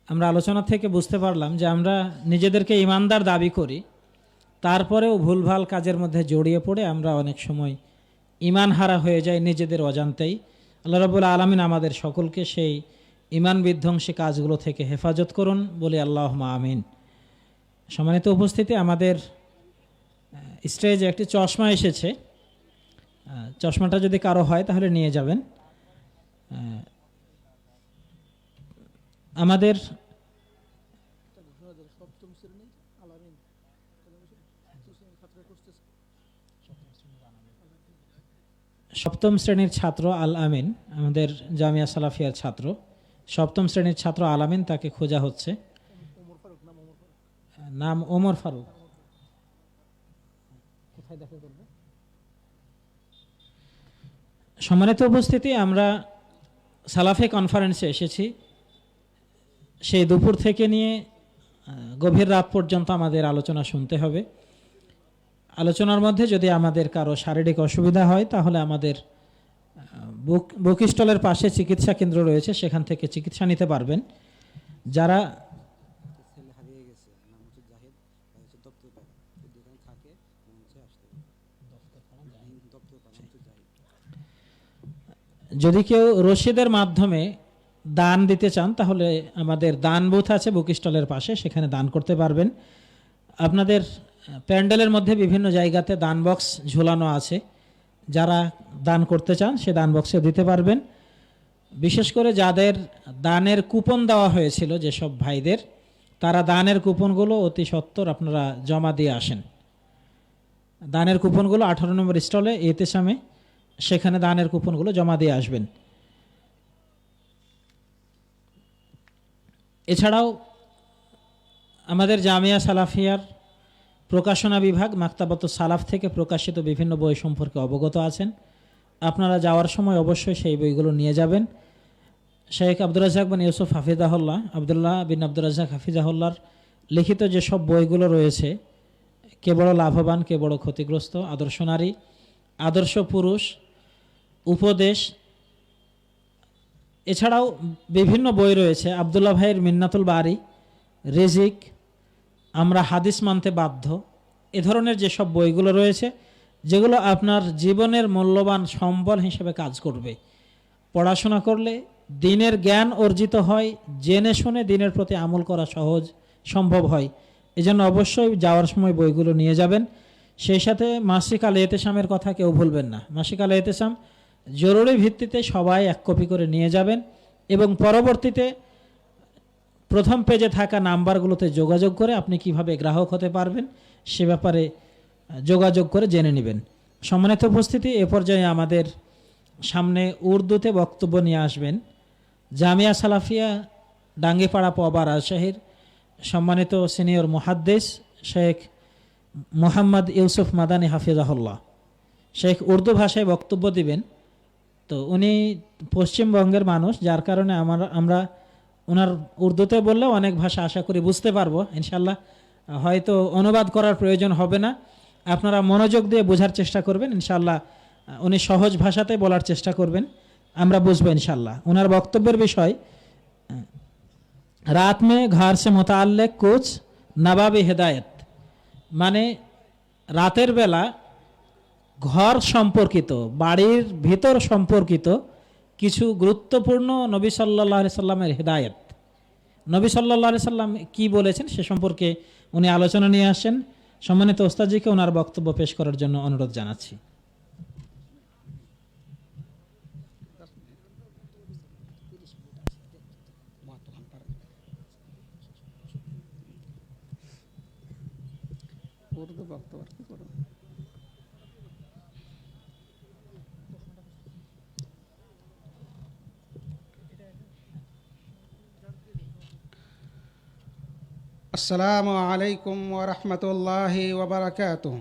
আমরা আলোচনা থেকে বুঝতে পারলাম যে আমরা নিজেদেরকে ইমানদার দাবি করি, তারপরেও ভুলভাল কাজের মধ্যে জড়িয়ে পড়ে আমরা অনেক সময় ইমান হারা হয়ে যাই নিজেদের অজান্তেই। আল্লাহ রাব্বুল আলামিন আমাদের সকলকে সেই ইমান বিধ্বংসী কাজগুলো থেকে হেফাজত করুন বলি আল্লাহুম্মা আমিন। সম্মানিত উপস্থিতি, আমাদের স্টেজে একটি চশমা এসেছে, চশমাটা যদি কারো হয় তাহলে নিয়ে যাবেন। আমাদের সপ্তম শ্রেণীর ছাত্র আল আমিন, আমাদের জামিয়া সালাফিয়ার ছাত্র, সপ্তম শ্রেণীর ছাত্র আল আমিন, তাকে খোঁজা হচ্ছে। নাম ওমর ফারুক। কোথায় দেখা করবে? সম্মানিত উপস্থিতি, আমরা সালাফে কনফারেন্সে এসেছি। সেই দুপুর থেকে নিয়ে গভীর রাত পর্যন্ত আমাদের আলোচনা শুনতে হবে। আলোচনার মধ্যে যদি আমাদের কারো শারীরিক অসুবিধা হয় তাহলে আমাদের বুক স্টলের পাশে চিকিৎসা কেন্দ্র রয়েছে, সেখান থেকে চিকিৎসা নিতে পারবেন। যারা যদি কেউ রশিদের মাধ্যমে দান দিতে চান তাহলে আমাদের দান বুথ আছে বুক স্টলের পাশে, সেখানে দান করতে পারবেন। আপনাদের প্যান্ডেলের মধ্যে বিভিন্ন জায়গাতে দান বক্স ঝোলানো আছে, যারা দান করতে চান সে দান বক্সে দিতে পারবেন। বিশেষ করে যাদের দানের কুপন দেওয়া হয়েছিল যেসব ভাইদের, তারা দানের কুপনগুলো অতি সত্বর আপনারা জমা দিয়ে আসেন। দানের কুপনগুলো 18 নম্বর স্টলে এতেসামে, সেখানে দানের কুপনগুলো জমা দিয়ে আসবেন। এছাড়াও আমাদের জামিয়া সালাফিয়ার প্রকাশনা বিভাগ মাকতাবাতুস সালাফ থেকে প্রকাশিত বিভিন্ন বই সম্পর্কে অবগত আছেন। আপনারা যাওয়ার সময় অবশ্যই সেই বইগুলো নিয়ে যাবেন। শেখ আব্দুর রাজ্জাক বিন ইউসুফ হাফিজাহুল্লাহ, আবদুল্লাহ বিন আব্দুর রাজ্জাক হাফিজাহুল্লাহর লিখিত যেসব বইগুলো রয়েছে, কে বড় লাভবান, কে বড় ক্ষতিগ্রস্ত, আদর্শ নারী, আদর্শ পুরুষ, উপদেশ, এছাড়াও বিভিন্ন বই রয়েছে। আবদুল্লাহ ভাইয়ের মিন্নাতুল বারি, রিজিক, আমরা হাদিস মানতে বাধ্য, এ ধরনের যেসব বইগুলো রয়েছে, যেগুলো আপনার জীবনের মূল্যবান সম্বল হিসেবে কাজ করবে। পড়াশোনা করলে দিনের জ্ঞান অর্জিত হয়, জেনে শুনে দিনের প্রতি আমল করা সম্ভব হয়। এজন্য অবশ্যই যাওয়ার সময় বইগুলো নিয়ে যাবেন। সেই সাথে মাসিক আল এতেসামের কথা কেউ ভুলবেন না। মাসিক আল এতেসাম জরুরি ভিত্তিতে সবাই 1 কপি করে নিয়ে যাবেন এবং পরবর্তীতে প্রথম পেজে থাকা নাম্বারগুলোতে যোগাযোগ করে আপনি কিভাবে গ্রাহক হতে পারবেন সে ব্যাপারে যোগাযোগ করে জেনে নেবেন। সম্মানিত উপস্থিতি, এ পর্যায়ে আমাদের সামনে উর্দুতে বক্তব্য নিয়ে আসবেন জামিয়া সালাফিয়া ডাঙ্গিপাড়া পবা রাজশাহীর সম্মানিত সিনিয়র মুহাদ্দিস শেখ মোহাম্মদ ইউসুফ মাদানী হাফিজাহুল্লাহ। শেখ উর্দু ভাষায় বক্তব্য দিবেন। তো উনি পশ্চিমবঙ্গের মানুষ, যার কারণে আমরা ওনার উর্দুতে বললেও অনেক ভাষা আশা করি বুঝতে পারবো ইনশাল্লাহ। হয়তো অনুবাদ করার প্রয়োজন হবে না, আপনারা মনোযোগ দিয়ে বোঝার চেষ্টা করবেন, ইনশাল্লাহ উনি সহজ ভাষাতে বলার চেষ্টা করবেন, আমরা বুঝবো ইনশাল্লাহ। ওনার বক্তব্যের বিষয় রাত মে ঘর সে মোতাল্লেক কুছ নবাবি হেদায়েত, মানে রাতের বেলা ঘর সম্পর্কিত, বাড়ির ভিতর সম্পর্কিত কিছু গুরুত্বপূর্ণ নবী সাল্লাল্লাহু আলাইহি সাল্লামের হেদায়েত, নবী সাল্লাল্লাহু আলাইহি সাল্লাম কি বলেছেন সে সম্পর্কে উনি আলোচনা নিয়ে আসেন। সম্মানিত ওস্তাদজিকে ওনার বক্তব্য পেশ করার জন্য অনুরোধ জানাচ্ছি। السلام عليكم ورحمة الله وبركاته.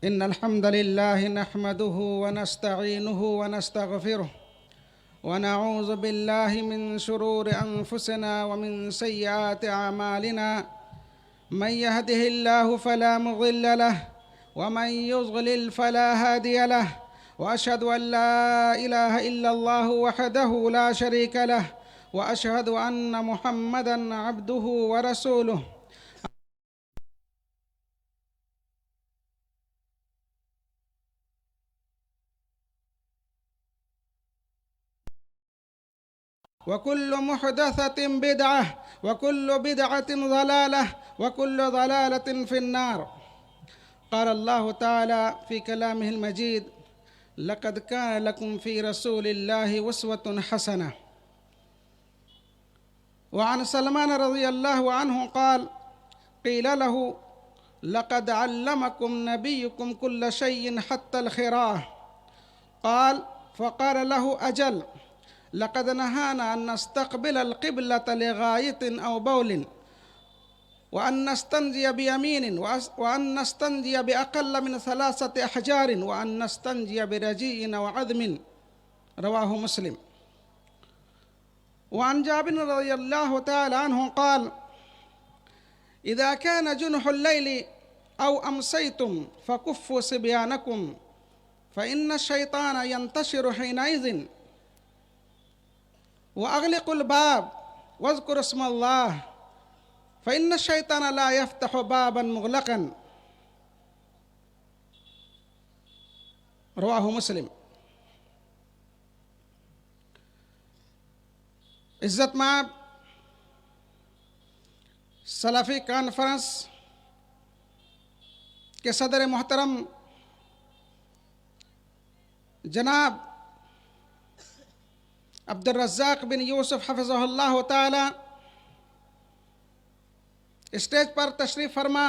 إن الحمد لله نحمده ونستعينه ونستغفره ونعوذ بالله من شرور أنفسنا ومن سيئات أعمالنا. من يهده الله فلا مضل له ومن يضلل فلا هادي له. وأشهد أن لا إله إلا الله وحده لا شريك له وأشهد أن محمدًا عبده ورسوله. وكل محدثة بدعة وكل بدعة ضلالة وكل ضلالة في النار. قال الله تعالى في كلامه المجيد: لقد كان لكم في رسول الله أسوة حسنة. وعن سلمان رضي الله عنه قال: قيل له: لقد علمكم نبيكم كل شيء حتى الخراء. قال: فقال له: أجل، لقد نهانا أن نستقبل القبلة لغاية أو بول، وأن نستنجي بيمين، وأن نستنجي بأقل من 3 أحجار، وأن نستنجي برجيء وعظم. رواه مسلم. وعن جابر رضي الله تعالى عنه قال: إذا كان جنح الليل أو أمسيتم فكفوا صبيانكم، فإن الشيطان ينتشر حينئذ، وأغلقوا الباب واذكروا اسم الله، فإن الشيطان لا يفتح بابا مغلقا. رواه مسلم. عزت مآب سلفی کانفرنس کے صدر محترم جناب عبد الرزاق بن یوسف حفظہ اللہ تعالی اسٹیج پر تشریف فرما،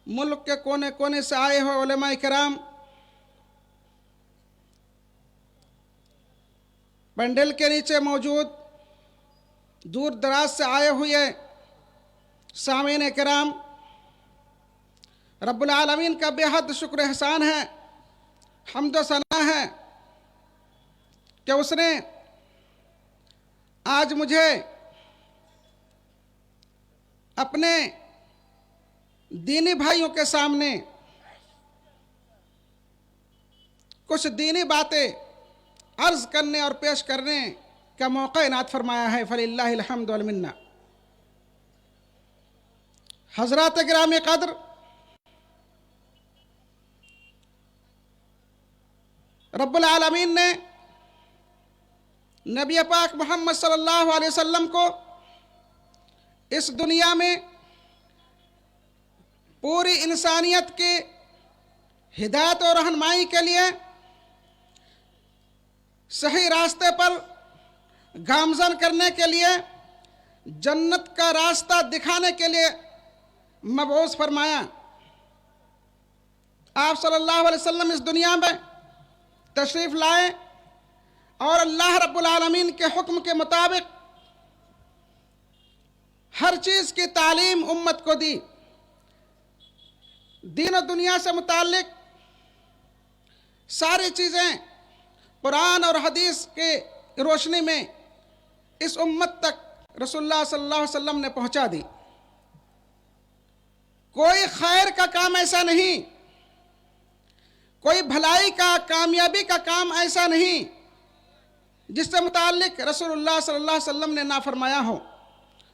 ملک کے کونے کونے سے آئے ہوئے علماء کرام، پنڈل کے نیچے موجود دور دراز سے آئے ہوئے سامعین کرام، رب العالمین کا بے حد شکر احسان ہے، حمد و ثنا ہے کہ اس نے آج مجھے اپنے دینی بھائیوں کے سامنے کچھ دینی باتیں عرض کرنے اور پیش کرنے کا موقع عنایت فرمایا ہے۔ فللہ الحمد والمنہ۔ حضرات گرامی قدر، رب العالمین نے نبی پاک محمد صلی اللہ علیہ وسلم کو اس دنیا میں پوری انسانیت کی ہدایت اور رہنمائی کے لیے، صحیح راستے پر گامزن کرنے کے لیے، جنت کا راستہ دکھانے کے لیے مبعوث فرمایا۔ آپ صلی اللہ علیہ وسلم اس دنیا میں تشریف لائے اور اللہ رب العالمین کے حکم کے مطابق ہر چیز کی تعلیم امت کو دی۔ دین و دنیا سے متعلق ساری چیزیں قرآن اور حدیث کے روشنی میں اس امت تک رسول اللہ صلی اللہ علیہ وسلم نے پہنچا دی۔ कोई खैर का काम ऐसा नहीं, कोई भलाई का, कामयाबी का काम ऐसा नहीं जिससे मुताल्लिक रसूलुल्लाह सल्लल्लाहु अलैहि वसल्लम ने ना फरमाया हो,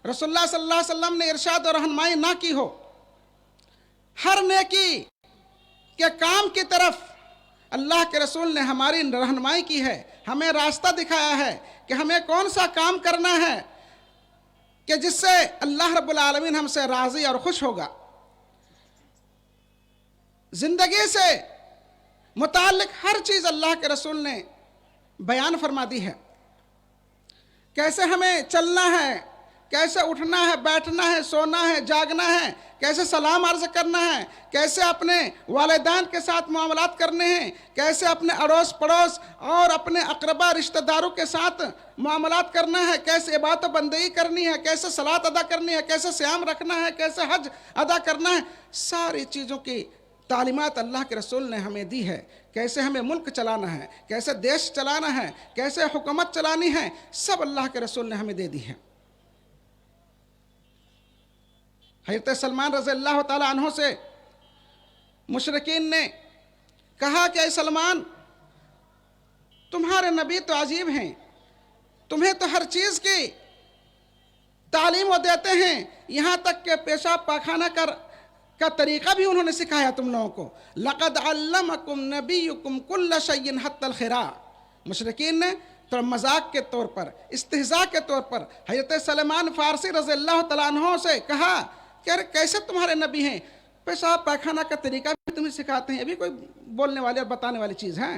रसूलुल्लाह सल्लल्लाहु अलैहि वसल्लम ने इरशाद और रहनुमाई ना की हो। हर नेकी के काम की तरफ अल्लाह के रसूल ने हमारी रहनुमाई की है, हमें रास्ता दिखाया है कि हमें कौन सा काम करना है कि जिससे अल्लाह रब्बुल आलमीन हमसे राज़ी और खुश होगा। जिंदगी से मुताल्लिक हर चीज़ अल्लाह के रसूल ने बयान फरमा दी है। कैसे हमें चलना है, कैसे उठना है, बैठना है, सोना है, जागना है, कैसे सलाम अर्ज करना है, कैसे अपने वालिदैन के साथ मामलात करने हैं, कैसे अपने अड़ोस पड़ोस और अपने अकरबा रिश्तेदारों के साथ मामलात करना है, कैसे इबादत बंदगी करनी है, कैसे सलात अदा करनी है, कैसे सियाम रखना है, कैसे हज अदा करना है। सारी चीज़ों की तालीमात अल्लाह के रसूल ने हमें दी है। कैसे हमें मुल्क चलाना है, कैसे देश चलाना है, कैसे हुकूमत चलानी है, सब अल्लाह के रसूल ने हमें दे दी है। हज़रत सलमान रज़ी अल्लाह ताला अन्हु से मुशरिकीन ने कहा कि ऐ सलमान, तुम्हारे नबी तो अजीब हैं, तुम्हें तो हर चीज़ की तालीम वो देते हैं, यहाँ तक कि पेशाब पाखाना का तरीक़ा भी उन्होंने सिखाया तुम लोगों को। लक़द अल्लमकुम नबियुकुम कुल्ल शैइन हत्तल खिरा। मुशरिकीन ने तो मजाक के तौर पर, इस्तिहज़ा के तौर पर हज़रत सलमान फ़ारसी रज़ी अल्लाह तआला अन्हु से कहा कि अरे कैसे तुम्हारे नबी हैं, पेशाब पाखाना का तरीका भी तुम्हें सिखाते हैं, ये भी कोई बोलने वाली और बताने वाली चीज़ है।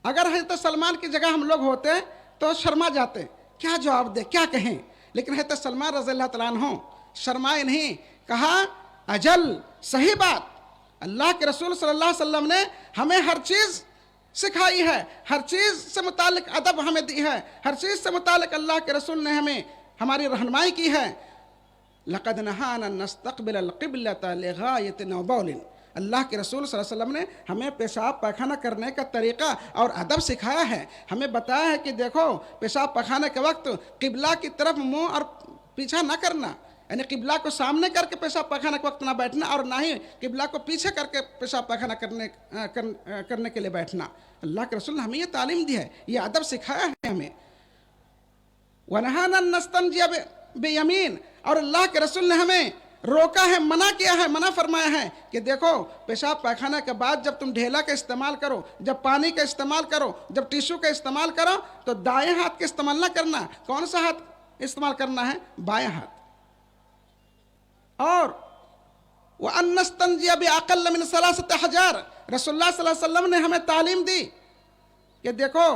अगर हज़रत सलमान की जगह हम लोग होते तो शर्मा जाते, क्या जवाब दे, क्या कहें। लेकिन हज़रत सलमान रज़ी अल्लाह तआला अन्हु शर्माए नहीं, कहा अजल, सही बात, अल्लाह के रसूल सल्लल्लाहु अलैहि वसल्लम ने हमें हर चीज़ सिखाई है, हर चीज़ से मुतालिक अदब हमें दी है, हर चीज़ से मुतालिक अल्लाह के रसूल ने हमें हमारी रहनुमाई की है। लक़द नहाना नस्तक़बिल अल-क़िबलता लिग़ायत नौबौलिन। अल्लाह के रसूल सल्लल्लाहु अलैहि वसल्लम ने हमें पेशाब पाखाना करने का तरीक़ा और अदब सिखाया है। हमें बताया है कि देखो, पेशाब पाखाने के वक्त क़िबला की तरफ मुँह और पीछा ना करना, यानी क़िबला को सामने करके पेशाब पाखाना के वक्त ना बैठना और ना ही क़िबला को पीछे करके पेशाब पाखाना करने के लिए बैठना। अल्लाह के रसूल ने हमें ये तालीम दी है, ये अदब सिखाया है हमें। वनहाना नस्तंजिया बेयमीन, और अल्लाह के रसूल ने हमें रोका है, मना किया है, मना फरमाया है कि देखो, पेशाब पाखाना के बाद जब तुम ढेला का इस्तेमाल करो, जब पानी का इस्तेमाल करो, जब टिश्यू का इस्तेमाल करो, तो दाएं हाथ का इस्तेमाल ना करना। कौन सा हाथ इस्तेमाल करना है? बाएं हाथ। और वह अन्नस्तंजिया बिअक़ल्ल मिन सलासत हज़ार, रसूलुल्लाह सल्लल्लाहु अलैहि वसल्लम ने हमें तालीम दी कि देखो,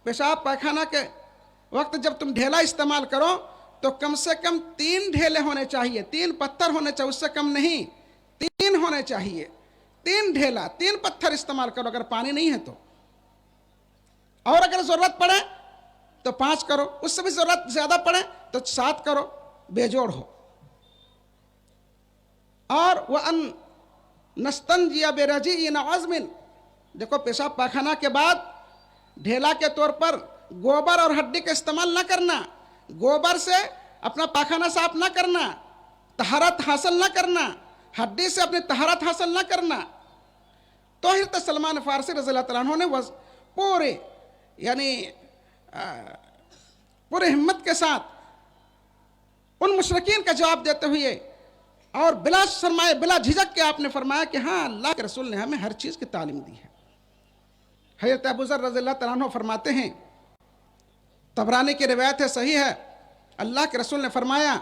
पेशाब पाखाना के वक्त जब तुम ढेला इस्तेमाल करो तो कम से कम 3 ढेले होने चाहिए, 3 पत्थर होने चाहिए, उससे कम नहीं, 3 होने चाहिए। 3 ढेला, 3 पत्थर इस्तेमाल करो अगर पानी नहीं है तो, और अगर ज़रूरत पड़े तो 5 करो, उससे भी ज़रूरत ज़्यादा पड़े तो 7 करो, बेजोड़ हो। और वह अन नस्तंजिया बेरजीइन अज़मिन, देखो, पेशाब पाखाना के बाद ढेला के तौर पर गोबर और हड्डी का इस्तेमाल ना करना, गोबर से अपना पाखाना साफ ना करना, तहारत हासिल ना करना, हड्डी से अपनी तहारत हासिल ना करना। तो हज़रत सलमान फ़ारसी रज़ी अल्लाह तआला अन्हु ने पूरे यानी पूरे हिम्मत के साथ उन मुशरिकीन का जवाब देते हुए और बिला शर्माए, बिला झिझक के आपने फरमाया कि हाँ, अल्लाह के रसूल ने हमें हर चीज़ की तालीम दी है। हज़रत अबू ज़र रज़ी अल्लाह तआला अन्हु फरमाते हैं, तबरानी की रिवायत है, सही है, अल्लाह के रसूल ने फरमाया,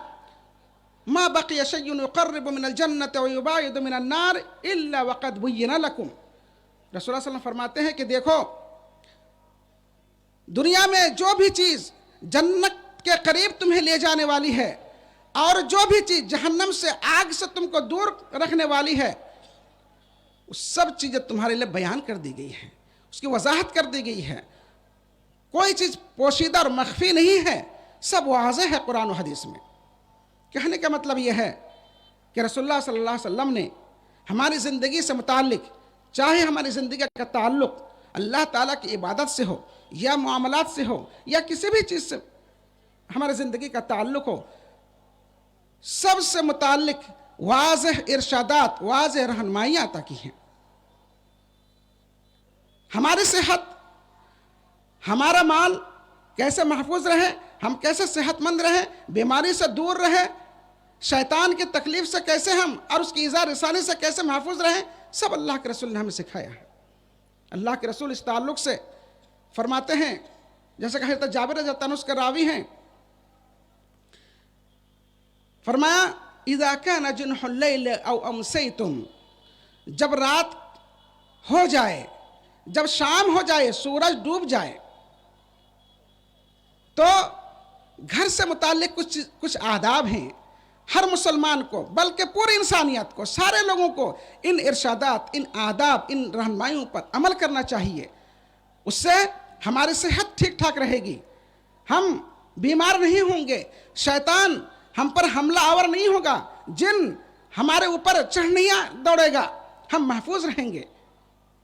मा बक़िय शैउन युक़र्रिबु मिनल जन्नति व युबाइदु मिनन नार इल्ला वक़द बुय्यिना लकुम। रसूलुल्लाह सल्लल्लाहु अलैहि वसल्लम फरमाते हैं कि देखो, दुनिया में जो भी चीज़ जन्नत के करीब तुम्हें ले जाने वाली है और जो भी चीज़ जहन्नम से, आग से तुमको दूर रखने वाली है, उस सब चीज़ें तुम्हारे लिए बयान कर दी गई हैं, उसकी वजाहत कर दी गई है। कोई चीज़ पोशीदा और मख्फी नहीं है, सब वाज़ेह है कुरान और हदीस में। कहने का मतलब यह है कि रसूलुल्लाह सल्लल्लाहु अलैहि वसल्लम ने हमारी ज़िंदगी से मुताल्लिक, चाहे हमारी ज़िंदगी का ताल्लुक़ अल्लाह ताला की इबादत से हो या मामलात से हो या किसी भी चीज़ से हमारी ज़िंदगी का ताल्लुक़ हो, सबसे मुताल्लिक वाज़ेह इरशादात, वाज़ेह रहनुमाइयाँ अता की हैं। हमारी सेहत, हमारा माल कैसे महफूज रहे, हम कैसे सेहतमंद रहें, बीमारी से दूर रहे, शैतान की तकलीफ से कैसे हम और उसकी ईज़ा रिसाली से कैसे महफूज रहें, सब अल्लाह के रसूल ने हमें सिखाया है। अल्लाह के रसूल इस ताल्लुक़ से फरमाते हैं, जैसे कहा जाता है जाबिर रज़ी अल्लाह अन्हु उसके रावी हैं, फरमाया इज़ा काना जुन्हुल लैल औ अमसैतुम, जब रात हो जाए, जब शाम हो जाए, सूरज डूब जाए, तो घर से मुताल्लिक कुछ आदाब हैं हर मुसलमान को, बल्कि पूरी इंसानियत को, सारे लोगों को इन इरशादात, इन आदाब, इन रहनुमाइयों पर अमल करना चाहिए। उससे हमारी सेहत ठीक ठाक रहेगी, हम बीमार नहीं होंगे, शैतान हम पर हमला आवर नहीं होगा, जिन हमारे ऊपर चढ़नियाँ दौड़ेगा, हम महफूज रहेंगे।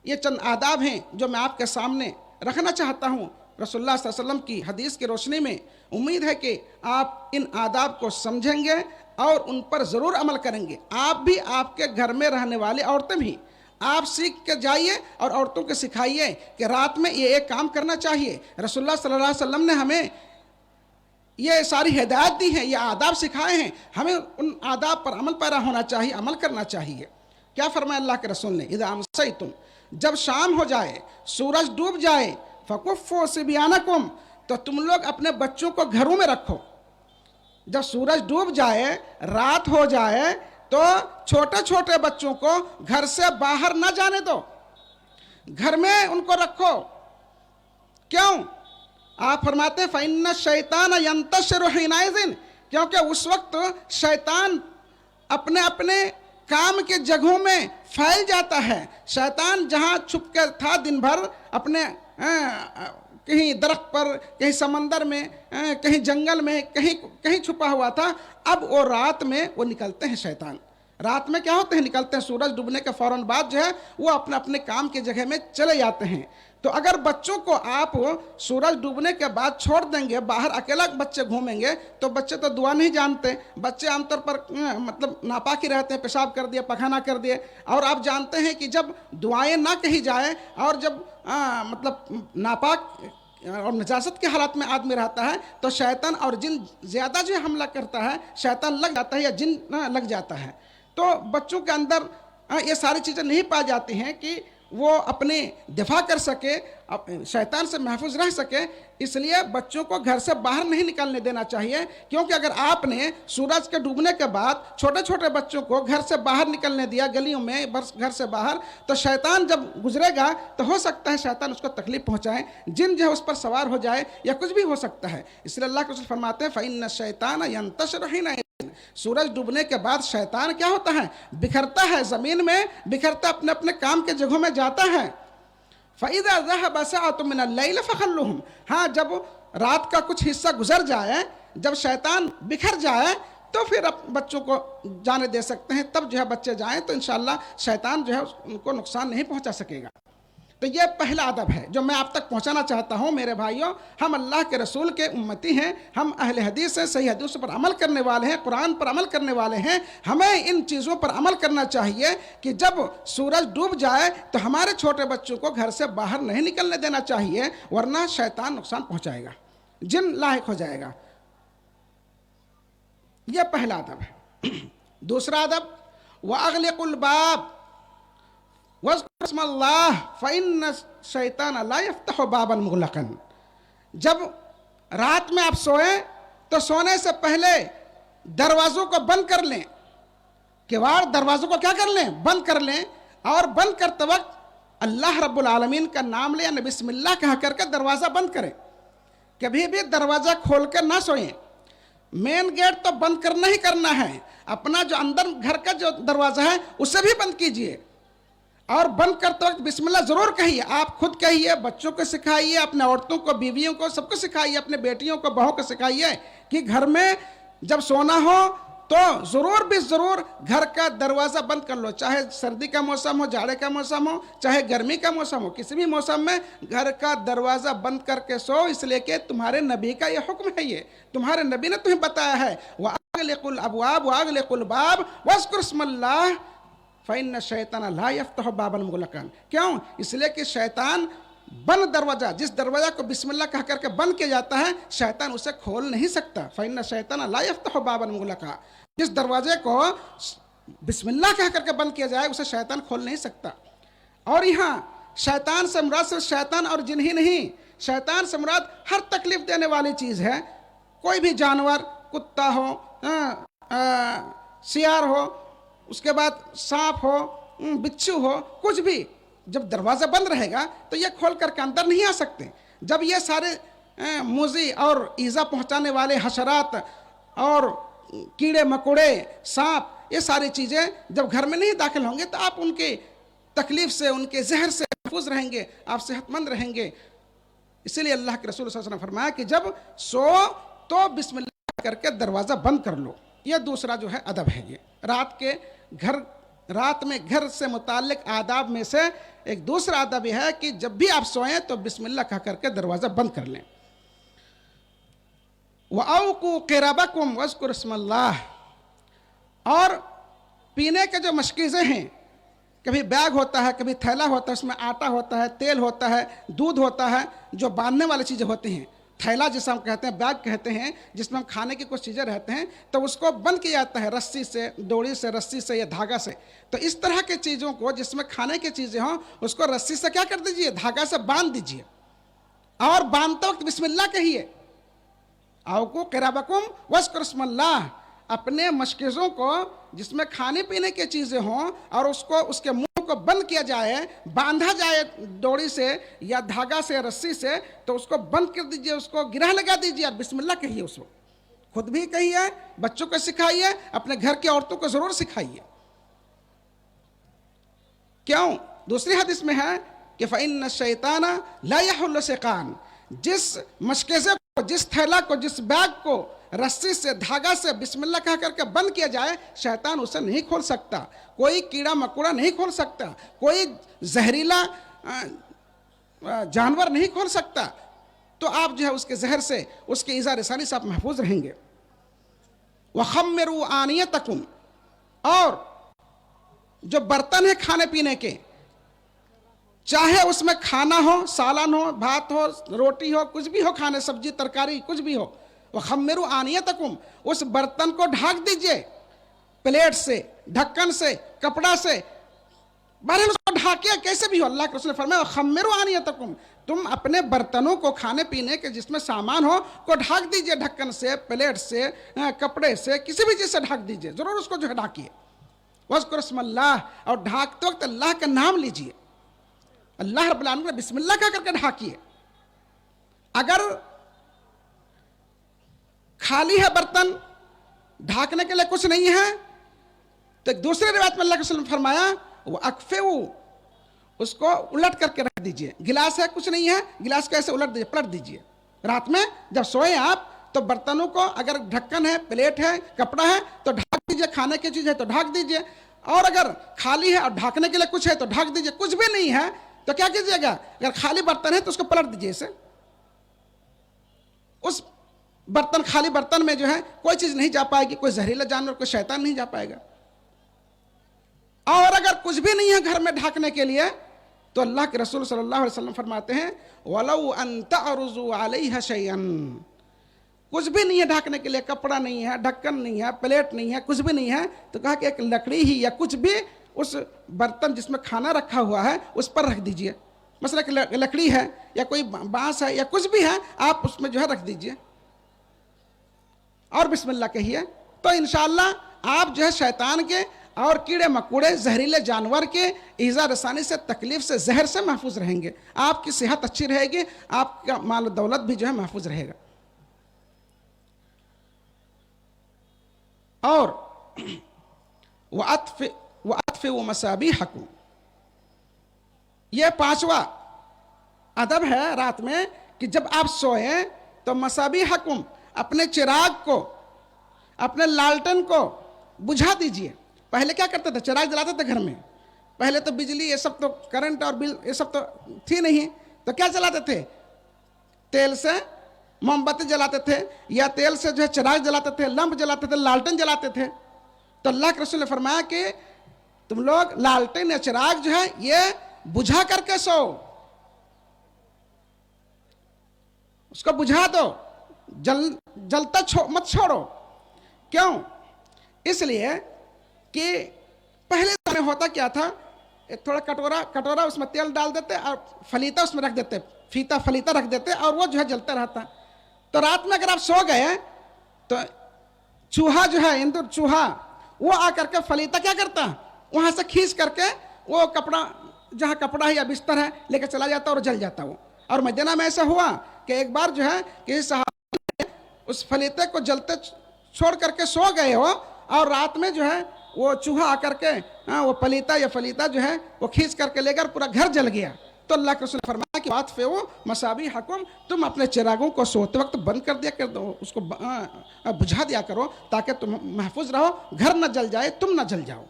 ये चंद आदाब हैं जो मैं आपके सामने रखना चाहता हूँ रसूलुल्लाह सल्लल्लाहु अलैहि वसल्लम की हदीस की रोशनी में। उम्मीद है कि आप इन आदाब को समझेंगे और उन पर ज़रूर अमल करेंगे। आप भी, आपके घर में रहने वाली औरतें भी, आप सीख के जाइए और औरतों को सिखाइए कि रात में ये एक काम करना चाहिए। रसूलुल्लाह सल्लल्लाहु अलैहि वसल्लम ने हमें ये सारी हिदायत दी हैं, ये आदाब सिखाए हैं, हमें उन आदाब पर अमल पैरा होना चाहिए, अमल करना चाहिए। क्या फरमाया अल्लाह के रसूल ने, इज़ा अमसैतुम, जब शाम हो जाए, सूरज डूब जाए, फ़कुफ़्फ़ू सिब्यानकुम, तो तुम लोग अपने बच्चों को घरों में रखो। जब सूरज डूब जाए, रात हो जाए, तो छोटे छोटे बच्चों को घर से बाहर ना जाने दो, घर में उनको रखो। क्यों? आप फरमाते हैं फ़इन्न शैतान यंतशिरु हिनाइज़िन, क्योंकि उस वक्त शैतान अपने अपने काम के जगहों में फैल जाता है। शैतान जहाँ छुप कर था दिन भर, अपने कहीं दरख्त पर, कहीं समंदर में, कहीं जंगल में, कहीं कहीं छुपा हुआ था, अब वो रात में वो निकलते हैं। शैतान रात में क्या होते हैं, निकलते हैं, सूरज डूबने के फ़ौरन बाद जो है वो अपने अपने काम की जगह में चले जाते हैं। तो अगर बच्चों को आप सूरज डूबने के बाद छोड़ देंगे, बाहर अकेला बच्चे घूमेंगे, तो बच्चे तो दुआ नहीं जानते, बच्चे आमतौर पर मतलब नापाक ही रहते हैं, पेशाब कर दिए, पखाना कर दिए। और आप जानते हैं कि जब दुआएं ना कही जाए और जब मतलब नापाक और नजासत के हालात में आदमी रहता है, तो शैतान और जिन ज़्यादा जो हमला करता है, शैतान लग जाता है या जिन लग जाता है। तो बच्चों के अंदर ये सारी चीज़ें नहीं पाई जाती हैं कि वो अपने दिफा कर सके, शैतान से महफूज रह सके। इसलिए बच्चों को घर से बाहर नहीं निकलने देना चाहिए, क्योंकि अगर आपने सूरज के डूबने के बाद छोटे छोटे बच्चों को घर से बाहर निकलने दिया, गलियों में, घर से बाहर, तो शैतान जब गुजरेगा तो हो सकता है शैतान उसको तकलीफ पहुँचाए, जिन जो है उस पर सवार हो जाए या कुछ भी हो सकता है। इसलिए अल्लाह के रसूल फरमाते हैं फ़इन्न शैतान यंतशिरु हिनाइज़िन, सूरज डूबने के बाद शैतान क्या होता है, बिखरता है, ज़मीन में बिखरता अपने अपने काम के जगहों में जाता है। फ़इज़ा ज़हब सअतुम मिनल लैल फ़ख़ल्लूहुम, हाँ, जब रात का कुछ हिस्सा गुजर जाए, जब शैतान बिखर जाए, तो फिर अब बच्चों को जाने दे सकते हैं। तब जो है बच्चे जाएं तो इंशाअल्लाह शैतान जो है उनको नुकसान नहीं पहुंचा सकेगा। तो ये पहला अदब है जो मैं आप तक पहुंचाना चाहता हूं। मेरे भाइयों, हम अल्लाह के रसूल के उम्मती हैं, हम अहले हदीस हैं, सही हदीस पर अमल करने वाले हैं, कुरान पर अमल करने वाले हैं। हमें इन चीज़ों पर अमल करना चाहिए कि जब सूरज डूब जाए तो हमारे छोटे बच्चों को घर से बाहर नहीं निकलने देना चाहिए, वरना शैतान नुकसान पहुँचाएगा, जिन लायक हो जाएगा। यह पहला अदब है। दूसरा अदब, वअग़लिक़ुल बाब वज़्कुरुस्मल्लाह फ़इन्न शैतान ला यफ़्तहु बाबन मुग़लक़न, जब रात में आप सोएं तो सोने से पहले दरवाज़ों को बंद कर लें, किवाड़ दरवाज़ों को क्या कर लें, बंद कर लें, और बंद करते वक्त अल्लाह रब्बुल आलमीन का नाम लें या बिस्मिल्लाह कहा करके दरवाज़ा बंद करें। कभी भी दरवाज़ा खोल कर ना सोएं। मेन गेट तो बंद करना ही करना है, अपना जो अंदर घर का जो दरवाज़ा है उसे भी बंद कीजिए, और बंद करते वक्त बिस्मिल्लाह ज़रूर कहिए। आप खुद कहिए, बच्चों को सिखाइए, अपने औरतों को, बीवियों को, सबको सिखाइए, अपने बेटियों को, बहू को सिखाइए कि घर में जब सोना हो तो ज़रूर भी ज़रूर घर का दरवाज़ा बंद कर लो। चाहे सर्दी का मौसम हो, जाड़े का मौसम हो, चाहे गर्मी का मौसम हो, किसी भी मौसम में घर का दरवाज़ा बंद करके सो, इसलिए कि तुम्हारे नबी का ये हुक्म है, ये तुम्हारे नबी ने तुम्हें बताया है। अगलिकुल अबवाब व अगलिकुल बाब वज़्कुर इस्मल्लाह फ़इन्न शैतान ला यफ्तहु बाबन मुग़लक़न। क्यों? इसलिए कि शैतान बंद दरवाज़ा, जिस दरवाज़ा को बिस्मिल्लाह कह करके बंद किया जाता है, शैतान उसे खोल नहीं सकता। फ़इन्न शैतान ला यफ्तहु बाबन मुग़लक़न, जिस दरवाजे को बिस्मिल्लाह कह करके बंद किया जाए उसे शैतान खोल नहीं सकता। और यहाँ शैतान से मुराद सिर्फ शैतान और जिन ही नहीं, शैतान से मुराद हर तकलीफ देने वाली चीज़ है। कोई भी जानवर, कुत्ता हो, सियार हो, उसके बाद सांप हो, बिच्छू हो, कुछ भी, जब दरवाज़ा बंद रहेगा तो ये खोल करके अंदर नहीं आ सकते। जब ये सारे मुज़ी और ईज़ा पहुँचाने वाले हशरात और कीड़े मकोड़े, सांप, ये सारी चीज़ें जब घर में नहीं दाखिल होंगे तो आप उनके तकलीफ़ से, उनके जहर से महफूज रहेंगे, आप सेहतमंद रहेंगे। इसीलिए अल्लाह के रसूल सल्लल्लाहु अलैहि वसल्लम ने फरमाया कि जब सो तो बिस्मिल्लाह करके दरवाज़ा बंद कर लो। ये दूसरा जो है अदब है। ये रात में घर से मुताल्लिक आदाब में से एक दूसरा अदब यह है कि जब भी आप सोएं तो बिस्मिल्लाह कह करके दरवाज़ा बंद कर लें। वअौकू क़िराबकुम वज़्कुर इस्मल्लाह, और पीने के जो मशकीज़ें हैं, कभी बैग होता है, कभी थैला होता है, उसमें आटा होता है, तेल होता है, दूध होता है, जो बांधने वाली चीज़ें होती हैं। थैला जिसे हम कहते हैं, बैग कहते हैं, जिसमें हम खाने की कुछ चीज़ें रहते हैं, तो उसको बंद किया जाता है रस्सी से, डोरी से, रस्सी से या धागा से। तो इस तरह के चीज़ों को, जिसमें खाने की चीज़ें हों, उसको रस्सी से क्या कर दीजिए, धागा से बांध दीजिए, और बांधते वक्त बिस्मिल्लाह कहिए। औकू क़िराबकुम वज़्कुर इस्मल्लाह, अपने मशकीज़ों को जिसमें खाने पीने की चीज़ें हों और उसको, उसके मुंह को बंद किया जाए, बांधा जाए डोरी से या धागा से या रस्सी से, तो उसको बंद कर दीजिए, उसको गिरह लगा दीजिए और बिस्मिल्लाह कहिए। उसको खुद भी कहिए, बच्चों को सिखाइए, अपने घर की औरतों को ज़रूर सिखाइए। क्यों? दूसरी हदीस में है कि फ़इन्न शैतान ला यहुल्लु सिक़ान, जिस मशकेज़े को, जिस थैला को, जिस बैग को रस्सी से, धागा से बिस्मिल्लाह कह करके बंद किया जाए, शैतान उसे नहीं खोल सकता, कोई कीड़ा मकोड़ा नहीं खोल सकता, कोई जहरीला जानवर नहीं खोल सकता। तो आप जो है उसके जहर से, उसके ईज़ा रसानी से आप महफूज रहेंगे। वख़म्मिरू आनियतकुम, और जो बर्तन है खाने पीने के, चाहे उसमें खाना हो, सालन हो, भात हो, रोटी हो, कुछ भी हो, खाने, सब्जी, तरकारी, कुछ भी हो, वख़म्मिरू आनियतकुम, उस बर्तन को ढक दीजिए, प्लेट से, ढक्कन से, कपड़ा से, बहरहाल उसको ढाकिए, कैसे भी हो। अल्लाह के रसूल ने फरमाया वख़म्मिरू आनियतकुम, तुम अपने बर्तनों को, खाने पीने के जिसमें सामान हो, को ढक दीजिए, ढक्कन से, प्लेट से, कपड़े से, किसी भी चीज़ से ढक दीजिए, ज़रूर उसको जो है ढाकिए। वज़्कुर इस्मल्लाह, और ढाकते वक्त अल्लाह का नाम लीजिए, अल्लाह रब्बुल आलमीन ने बिस्मिल्लाह कह करके ढाकिए। अगर खाली है बर्तन, ढाकने के लिए कुछ नहीं है, तो दूसरे रिवायत में अल्लाह के रसूल ने फरमाया वो अकफ़ेऊ, उसको उलट करके रख दीजिए। गिलास है, कुछ नहीं है, गिलास को ऐसे उलट दीजिए, पलट दीजिए। रात में जब सोए आप तो बर्तनों को, अगर ढक्कन है, प्लेट है, कपड़ा है तो ढक दीजिए, खाने की चीज़ है तो ढक दीजिए, और अगर खाली है और ढकने के लिए कुछ है तो ढक दीजिए। कुछ भी नहीं है तो क्या कीजिएगा, अगर खाली बर्तन है तो उसको पलट दीजिए इसे। उस बर्तन, खाली बर्तन में जो है कोई चीज़ नहीं जा पाएगी, कोई जहरीला जानवर, कोई शैतान नहीं जा पाएगा। और अगर कुछ भी नहीं है घर में ढकने के लिए, तो अल्लाह के रसूल सल्लल्लाहु अलैहि वसल्लम फरमाते हैं वलौ अन तअरुज़ु अलैहा शैअन, कुछ भी नहीं है ढकने के लिए, कपड़ा नहीं है, ढक्कन नहीं है, प्लेट नहीं है, कुछ भी नहीं है, तो कहा कि एक लकड़ी ही या कुछ भी उस बर्तन जिसमें खाना रखा हुआ है उस पर रख दीजिए। मसला लकड़ी है या कोई बांस है या कुछ भी है, आप उसमें जो है रख दीजिए और बिस्मिल्लाह कहिए। तो इंशाअल्लाह आप जो है शैतान के और कीड़े मकोड़े, जहरीले जानवर के ईज़ा रसानी से, तकलीफ से, जहर से महफूज रहेंगे। आपकी सेहत अच्छी रहेगी, आपका माल दौलत भी जो है महफूज रहेगा। और वअत्फ़िउ मसाबीहकुम, यह पांचवा अदब है रात में कि जब आप सोए तो मसाबीहकुम, अपने चिराग को, अपने लालटेन को बुझा दीजिए। पहले क्या करते थे, चिराग जलाते थे घर में, पहले तो बिजली ये सब तो, करंट और बिल ये सब तो थी नहीं, तो क्या जलाते थे, तेल से मोमबत्ती जलाते थे या तेल से जो है चिराग जलाते थे, लैंप जलाते थे, लालटेन जलाते थे। तो अल्लाह के रसूल ने फरमाया कि तुम लोग लालटेन या चिराग जो है ये बुझा करके सो, उसको बुझा दो, जलता मत छोड़ो। क्यों? इसलिए कि पहले ज़माने में होता क्या था, एक थोड़ा कटोरा उसमें तेल डाल देते और फलीता उसमें रख देते, फीता फलीता रख देते और वो जो है जलता रहता। तो रात में अगर आप सो गए तो चूहा जो है, इंदुर चूहा, वो आकर के फलीता क्या करता, वहां से खींच करके वो कपड़ा, जहाँ कपड़ा है या बिस्तर है, लेकर चला जाता और जल जाता वो। और मदीना में ऐसा हुआ कि एक बार जो है कि सहाबा ने उस फलीते को जलते छोड़ करके सो गए हो और रात में जो है वो चूहा आकर के वो पलीता या फलीता जो है वो खींच करके लेकर पूरा घर जल गया। तो अल्लाह के रसूल ने फरमाया कि बात पे वो मसाबी हकुम, तुम अपने चिरागों को सोते वक्त बंद कर दिया कर दो, उसको बुझा दिया करो ताकि तुम महफूज रहो, घर न जल जाए, तुम न जल जाओ।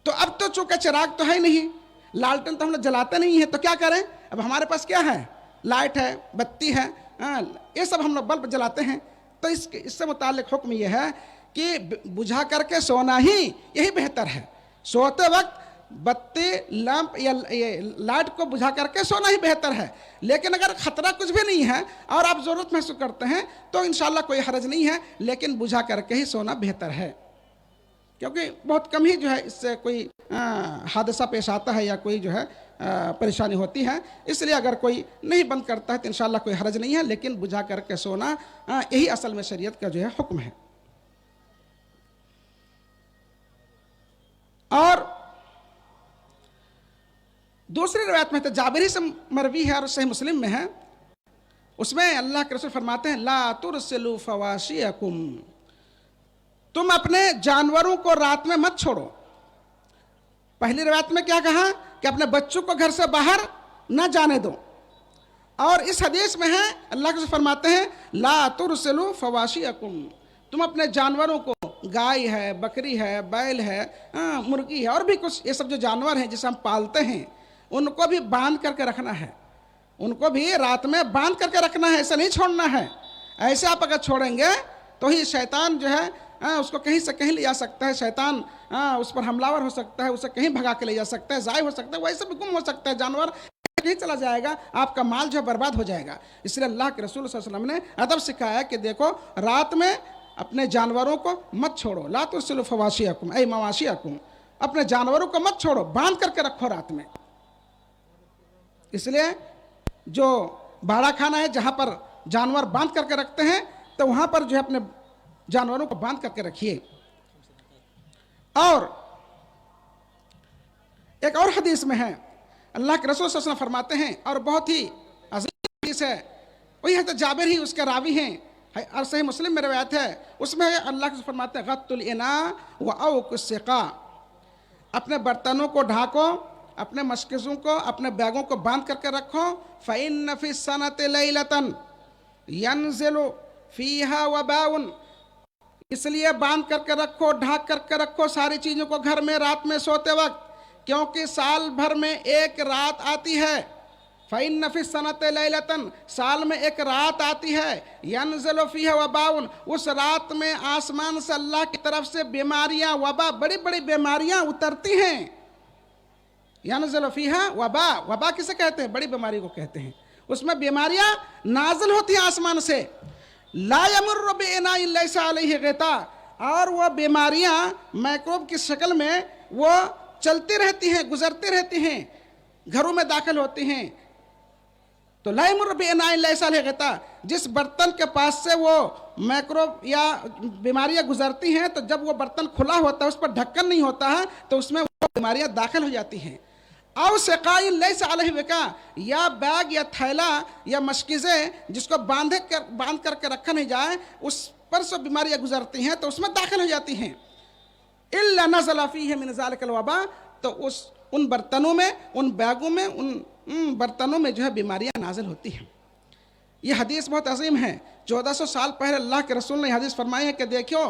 तो अब तो चूंकि चिराग तो है नहीं, लालटेन तो हम लोग जलाते नहीं है, तो क्या करें? अब हमारे पास क्या है? लाइट है, बत्ती है, ये सब हम लोग बल्ब जलाते हैं। तो इससे मुताल्लिक हुक्म ये है कि बुझा करके सोना ही यही बेहतर है। सोते वक्त बत्ती, लैंप या लाइट को बुझा करके सोना ही बेहतर है। लेकिन अगर खतरा कुछ भी नहीं है और आप ज़रूरत महसूस करते हैं तो इंशाल्लाह कोई हरज नहीं है, लेकिन बुझा करके ही सोना बेहतर है, क्योंकि बहुत कम ही जो है इससे कोई हादसा पेश आता है या कोई जो है परेशानी होती है। इसलिए अगर कोई नहीं बंद करता है तो इंशाल्लाह कोई हरज नहीं है, लेकिन बुझा करके सोना यही असल में शरीयत का जो है हुक्म है। और दूसरी रिवायत में तो जाबिरी से मरवी है और सही मुस्लिम में है, उसमें अल्लाह के रसूल फरमाते हैं ला तुरसिलू फवाशियकुम, तुम अपने जानवरों को रात में मत छोड़ो। पहली रिवायत में क्या कहा कि अपने बच्चों को घर से बाहर न जाने दो, और इस हदीस में है अल्लाह के रसूल फरमाते हैं ला तुरसिलू फवाशियकुम, तुम अपने जानवरों को, गाय है, बकरी है, बैल है, मुर्गी है और भी कुछ ये सब जो जानवर हैं जिसे हम पालते हैं, उनको भी बांध करके रखना है, उनको भी रात में बांध करके रखना है, ऐसा नहीं छोड़ना है। ऐसे आप अगर छोड़ेंगे तो ही शैतान जो है उसको कहीं से कहीं ले जा सकता है, शैतान उस पर हमलावर हो सकता है, उसे कहीं भगा के ले जा सकता है, ज़ाय हो सकता है, वैसे भी गुम हो सकता है, जानवर कहीं चला जाएगा, आपका माल जो बर्बाद हो जाएगा। इसलिए अल्लाह के रसूल सल्लल्लाहु अलैहि वसल्लम ने अदब सिखाया कि देखो रात में अपने जानवरों को मत छोड़ो, ला तुरसिलू फवाशियकुम ऐ मवाशियकुम, अपने जानवरों को मत छोड़ो, बांध करके रखो रात में। इसलिए जो बाड़ा खाना है जहाँ पर जानवर बांध करके रखते हैं, तो वहाँ पर जो है अपने जानवरों को बांध करके रखिए। और एक और हदीस में है अल्लाह के रसूल सल्लल्लाहु अलैहि वसल्लम फरमाते हैं, और बहुत ही अजीम हदीस है, वही है तो जाबिर ही उसके रावी हैं और सही मुस्लिम में रवायत है, उसमें अल्लाह के फरमाते हैं गत्तुल इना व औकुस सिका, अपने बर्तनों को ढाको, अपने मशकिज़ों को, अपने बैगों को बांध करके रखो। फ़इन्न फ़ी सनति लैलतन यनज़िलु फ़ीहा वबाउन, इसलिए बांध करके रखो, ढाक करके रखो सारी चीज़ों को घर में रात में सोते वक्त, क्योंकि साल भर में एक रात आती है। फ़इन्न फ़ी सनति लैलतन, साल में एक रात आती है, यनज़िलु फ़ीहा वबाउन, उस रात में आसमान से अल्लाह की तरफ से बीमारियाँ, वबा, बड़ी बड़ी बीमारियाँ उतरती हैं। यनज़िलु फ़ीहा वबा, वबा किसे कहते हैं? बड़ी बीमारी को कहते हैं। उसमें बीमारियाँ नाज़िल होती हैं आसमान से। ला यमुर्रु बिइनाइन लैसा अलैहि ग़िता, और वह बीमारियाँ माइक्रोब की शक्ल में वो चलती रहती हैं, गुजरती रहती हैं, घरों में दाखिल होती हैं। तो ला यमुर्रु बिइनाइन लैसा अलैहि ग़िता, जिस बर्तन के पास से वो माइक्रोब या बीमारियाँ गुजरती हैं, तो जब वो बर्तन खुला होता है, उस पर ढक्कन नहीं होता है, तो उसमें वो बीमारियाँ दाखिल हो जाती हैं। और सिकाइन लैसा अलैहि विका, या बैग या थैला या मशकिज़ें जिसको बांध करके रखा नहीं जाए, उस पर से बीमारियाँ गुजरती हैं तो उसमें दाखिल हो जाती हैं। इल्ला नज़ला फ़ीहि मिन ज़ालिकल वबा, तो उन बर्तनों में, उन बैगों में, उन बर्तनों में जो है बीमारियाँ नाजिल होती हैं। ये हदीस बहुत अजीम है। 1400 साल पहले अल्लाह के रसूल ने हदीस फरमाई है कि देखियो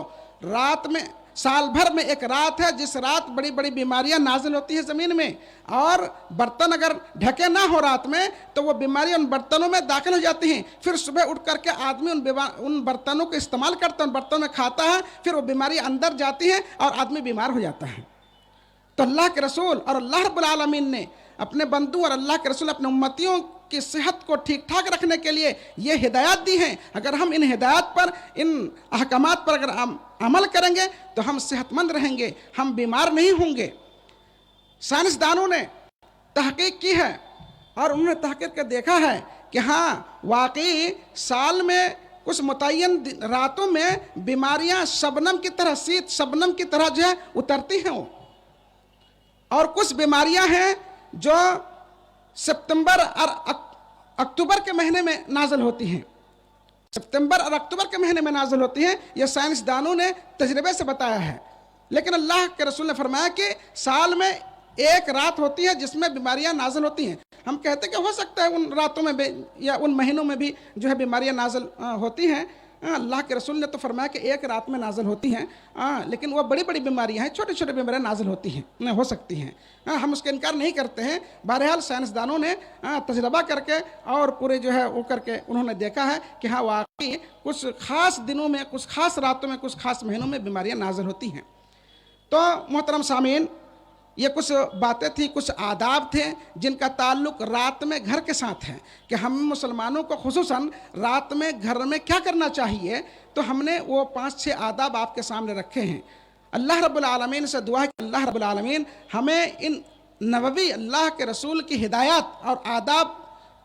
रात में साल भर में एक रात है जिस रात बड़ी बड़ी बीमारियां नाजिल होती है ज़मीन में, और बर्तन अगर ढके ना हो रात में तो वो बीमारियां उन बर्तनों में दाखिल हो जाती हैं। फिर सुबह उठ करके आदमी उन बर्तनों को इस्तेमाल करता है, उन बर्तनों में खाता है, फिर वो बीमारी अंदर जाती है और आदमी बीमार हो जाता है। तो अल्लाह के रसूल और अल्लाह रब्बुल आलमीन ने अपने बंदू और अल्लाह के रसूल अपने उम्मतियों की सेहत को ठीक ठाक रखने के लिए ये हिदायत दी हैं। अगर हम इन हिदायत पर, इन अहकामात पर अगर हम अमल करेंगे तो हम सेहतमंद रहेंगे, हम बीमार नहीं होंगे। साइंसदानों ने तहकीक की है और उन्होंने तहकीक कर देखा है कि हाँ वाकई साल में कुछ मुतय्यन रातों में बीमारियां शबनम की तरह, शीत शबनम की तरह जो है उतरती हैं, और कुछ बीमारियां हैं जो सितंबर और अक्टूबर के महीने में नाज़िल होती हैं, सितंबर और अक्टूबर के महीने में नाज़िल होती हैं। ये साइंसदानों ने तजर्बे से बताया है। लेकिन अल्लाह के रसूल ने फरमाया कि साल में एक रात होती है जिसमें बीमारियां नाज़िल होती हैं। हम कहते हैं कि हो सकता है उन रातों में भी या उन महीनों में भी जो है बीमारियां नाज़िल होती हैं। अल्लाह के रसूल ने तो फरमाया कि एक रात में नाज़िल होती हैं, लेकिन वो बड़ी बड़ी बीमारियां हैं, छोटी छोटी बीमारियां नाज़िल होती हैं, हो सकती हैं। हम उसका इनकार नहीं करते हैं। बहरहाल साइंसदानों ने तजर्बा करके और पूरे जो है वो करके उन्होंने देखा है कि हाँ वाकई कुछ ख़ास दिनों में, कुछ ख़ास रातों में, कुछ ख़ास महीनों में बीमारियां नाज़िल होती हैं। तो मोहतरम सामीन, ये कुछ बातें थी, कुछ आदाब थे जिनका ताल्लुक़ रात में घर के साथ है कि हम मुसलमानों को खुसूसन रात में घर में क्या करना चाहिए। तो हमने वो 5-6 आदाब आपके सामने रखे हैं। अल्लाह रब्बुल आलमीन से दुआ है कि अल्लाह रब्बुल आलमीन हमें इन नबवी अल्लाह के रसूल की हिदायत और आदाब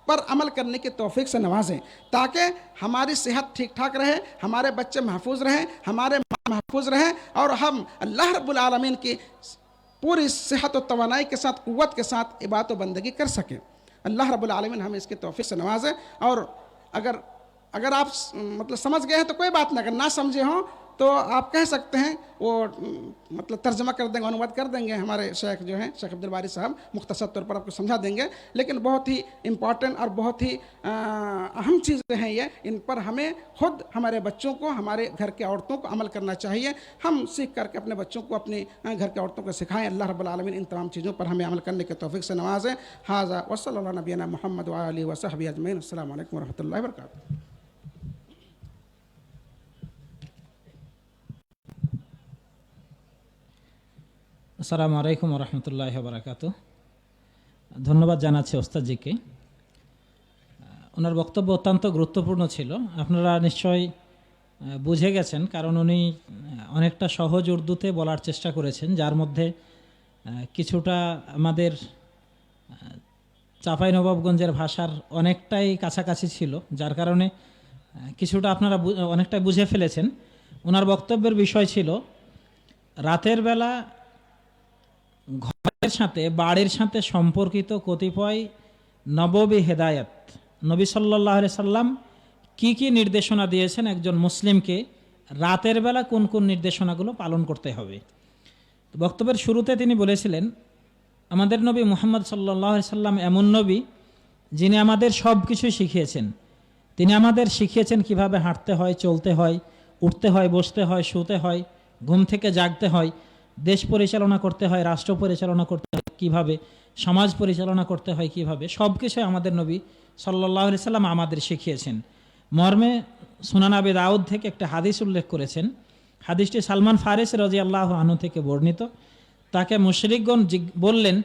पर अमल करने की तौफीक से नवाजें, ताकि हमारी सेहत ठीक ठाक रहे, हमारे बच्चे महफूज रहें, हमारे महफूज रहें, और हम अल्लाह रब्बुल आलमीन की पूरी सेहत और तवानाई के साथ, क़ुव्वत के साथ इबादत व बंदगी कर सकें। अल्लाह रब्बुल आलमीन हमें इसकी तौफीक से नवाजे। और अगर आप मतलब समझ गए हैं तो कोई बात नहीं, अगर ना समझे हों तो आप कह सकते हैं, वो मतलब तर्जमा कर देंगे, अनुवाद कर देंगे हमारे शेख जो हैं, शेख अब्दुल बारी साहब मुख्तसर तौर पर आपको समझा देंगे। लेकिन बहुत ही इम्पॉर्टेंट और बहुत ही अहम चीज़ें हैं ये, इन पर हमें खुद हमारे बच्चों को, हमारे घर के औरतों को अमल करना चाहिए। हम सीख करके अपने बच्चों को, अपने घर के औरतों को सिखाएं। अल्लाह रब्बुल आलमीन इन तमाम चीज़ों पर हमें अमल करने के तौफीक से नवाजें। हाज़ा व सल्लल्लाहु अलैहि नबीना मुहम्मद व आलिहि व सहबिहि अजमईन। अस्सलामु अलैकुम व रहमतुल्लाहि व बरकातुहू। আসসালামু আলাইকুম রহমতুল্লাহ বারাকাতু। ধন্যবাদ জানাচ্ছি ওস্তাদজিকে। ওনার বক্তব্য অত্যন্ত গুরুত্বপূর্ণ ছিল। আপনারা নিশ্চয়ই বুঝে গেছেন, কারণ উনি অনেকটা সহজ উর্দুতে বলার চেষ্টা করেছেন, যার মধ্যে কিছুটা আমাদের চাঁপাইনবাবগঞ্জের ভাষার অনেকটাই কাছাকাছি ছিল, যার কারণে কিছুটা আপনারা অনেকটাই বুঝে ফেলেছেন। ওনার বক্তব্যের বিষয় ছিল রাতের বেলা ঘরের সাথে, বাড়ির সাথে সম্পর্কিত কতিপয় নববী হেদায়েত। নবী সাল্লাল্লাহু আলাইহি সাল্লাম কি কি নির্দেশনা দিয়েছেন একজন মুসলিমকে রাতের বেলা কোন কোন নির্দেশনাগুলো পালন করতে হবে। বক্তব্যের শুরুতে তিনি বলেছিলেন, আমাদের নবী মুহাম্মদ সাল্লাল্লাহু আলাইহি সাল্লাম এমন নবী যিনি আমাদের সব কিছু শিখিয়েছেন। তিনি আমাদের শিখিয়েছেন কিভাবে হাঁটতে হয়, চলতে হয়, উঠতে হয়, বসতে হয়, শুতে হয়, ঘুম থেকে জাগতে হয়, দেশ পরিচালনা করতে হয়, রাষ্ট্র পরিচালনা করতে হয় কীভাবে, সমাজ পরিচালনা করতে হয় কীভাবে, সব কিছু আমাদের নবী সাল্লাল্লাহু আলাইহি সাল্লাম আমাদের শিখিয়েছেন। মর্মে সুনান আবি দাউদ থেকে একটা হাদিস উল্লেখ করেছেন। হাদিসটি সালমান ফারিসি রাদিয়াল্লাহু আনহু থেকে বর্ণিত। তাকে মুশরিকগণ বললেন,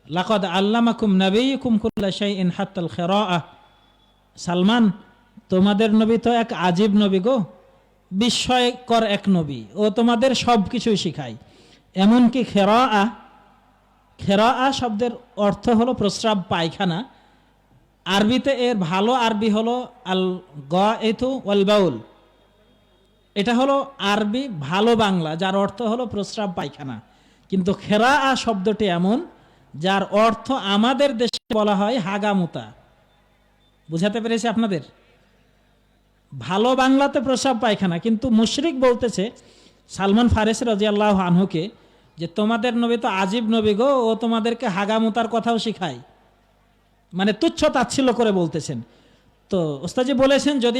লাকাদ আল্লামাকুম নবিয়ুকুম কুল্লা শাইইন হাত্তাল খিরাআহ। সালমান, তোমাদের নবী তো এক আজীব নবী গো, বিস্ময়কর এক নবী, ও তোমাদের সব কিছুই শিখায়, এমনকি খেরাআ। খেরাআ শব্দের অর্থ হলো প্রস্রাব, পায়খানা। আরবিতে এর ভালো আরবি হলো আল গায়তু ওয়াল বাউল। এটা হলো আরবি ভালো বাংলা, যার অর্থ হলো প্রস্রাব, পায়খানা। কিন্তু খেরাআ শব্দটি এমন যার অর্থ আমাদের দেশে বলা হয় হাগামুতা। বুঝাতে পেরেছি আপনাদের? ভালো বাংলাতে প্রস্রাব, পায়খানা, কিন্তু মুশরিক বলতেছে সালমান ফারিসি রাদিয়াল্লাহু আনহুকে যে তোমাদের নবী তো আজীব নবী গো, ও তোমাদেরকে হাগামুতার কথাও শিখায়। মানে তুচ্ছ তাচ্ছিল্য করে বলতেছেন। তো ওস্তাদজি বলেছেন যদি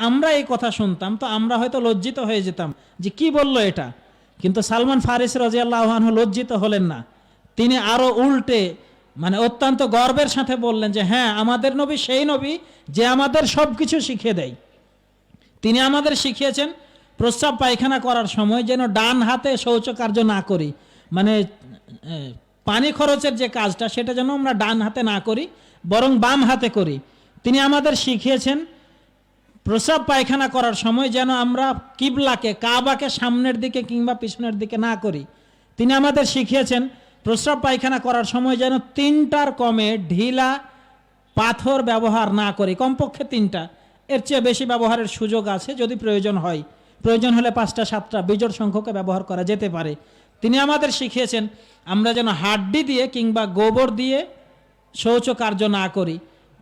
আমরা এই কথা শুনতাম তো আমরা হয়তো লজ্জিত হয়ে যেতাম যে কি বলল এটা। কিন্তু সালমান ফারিসি রাদিয়াল্লাহু আনহু লজ্জিত হলেন না, তিনি আরো উল্টে মানে অত্যন্ত গর্বের সাথে বললেন যে হ্যাঁ, আমাদের নবী সেই নবী যে আমাদের সব কিছু শিখিয়ে দেয়। তিনি আমাদের শিখিয়েছেন প্রস্রাব পায়খানা করার সময় যেন ডান হাতে শৌচকার্য না করি, মানে পানি খরচের যে কাজটা সেটা যেন আমরা ডান হাতে না করি, বরং বাম হাতে করি। তিনি আমাদের শিখিয়েছেন প্রস্রাব পায়খানা করার সময় যেন আমরা কিবলাকে, কাবাকে সামনের দিকে কিংবা পিছনের দিকে না করি। তিনি আমাদের শিখিয়েছেন প্রস্রাব পায়খানা করার সময় যেন 3টার কমে ঢিলা পাথর ব্যবহার না করি, কমপক্ষে 3টা, এর চেয়ে বেশি ব্যবহারের সুযোগ আছে যদি প্রয়োজন হয়, প্রয়োজন হলে 5টা 7টা বিজোড় সংখ্যকে ব্যবহার করা যেতে পারে। তিনি আমাদের শিখিয়েছেন আমরা যেন হাড্ডি দিয়ে কিংবা গোবর দিয়ে শৌচকার্য না করি,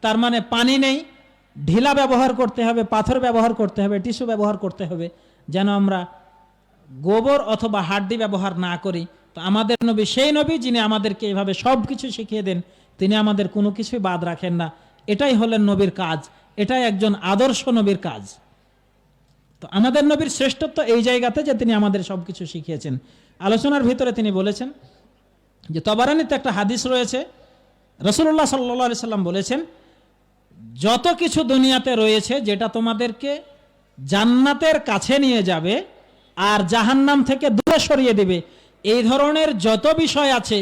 তার মানে পানি নেই, ঢিলা ব্যবহার করতে হবে, পাথর ব্যবহার করতে হবে, টিস্যু ব্যবহার করতে হবে, যেন আমরা গোবর অথবা হাড্ডি ব্যবহার না করি। তো আমাদের নবী সেই নবী যিনি আমাদেরকে এইভাবে সব কিছু শিখিয়ে দেন, তিনি আমাদের কোনো কিছুই বাদ রাখেন না। এটাই হলেন নবীর কাজ, এটাই একজন আদর্শ নবীর কাজ। তো আমাদের নবীর শ্রেষ্ঠত্ব এই জায়গাতে যে তিনি আমাদের সব কিছু শিখিয়েছেন। আলোচনার ভিতরে তিনি বলেছেন যে তবারানীতে একটা হাদিস রয়েছে, রাসূলুল্লাহ সাল্লাল্লাহু আলাইহি সাল্লাম বলেছেন যত কিছু দুনিয়াতে রয়েছে যেটা তোমাদেরকে জান্নাতের কাছে নিয়ে যাবে আর জাহান্নাম থেকে দূরে সরিয়ে দেবে, এই ধরনের যত বিষয় আছে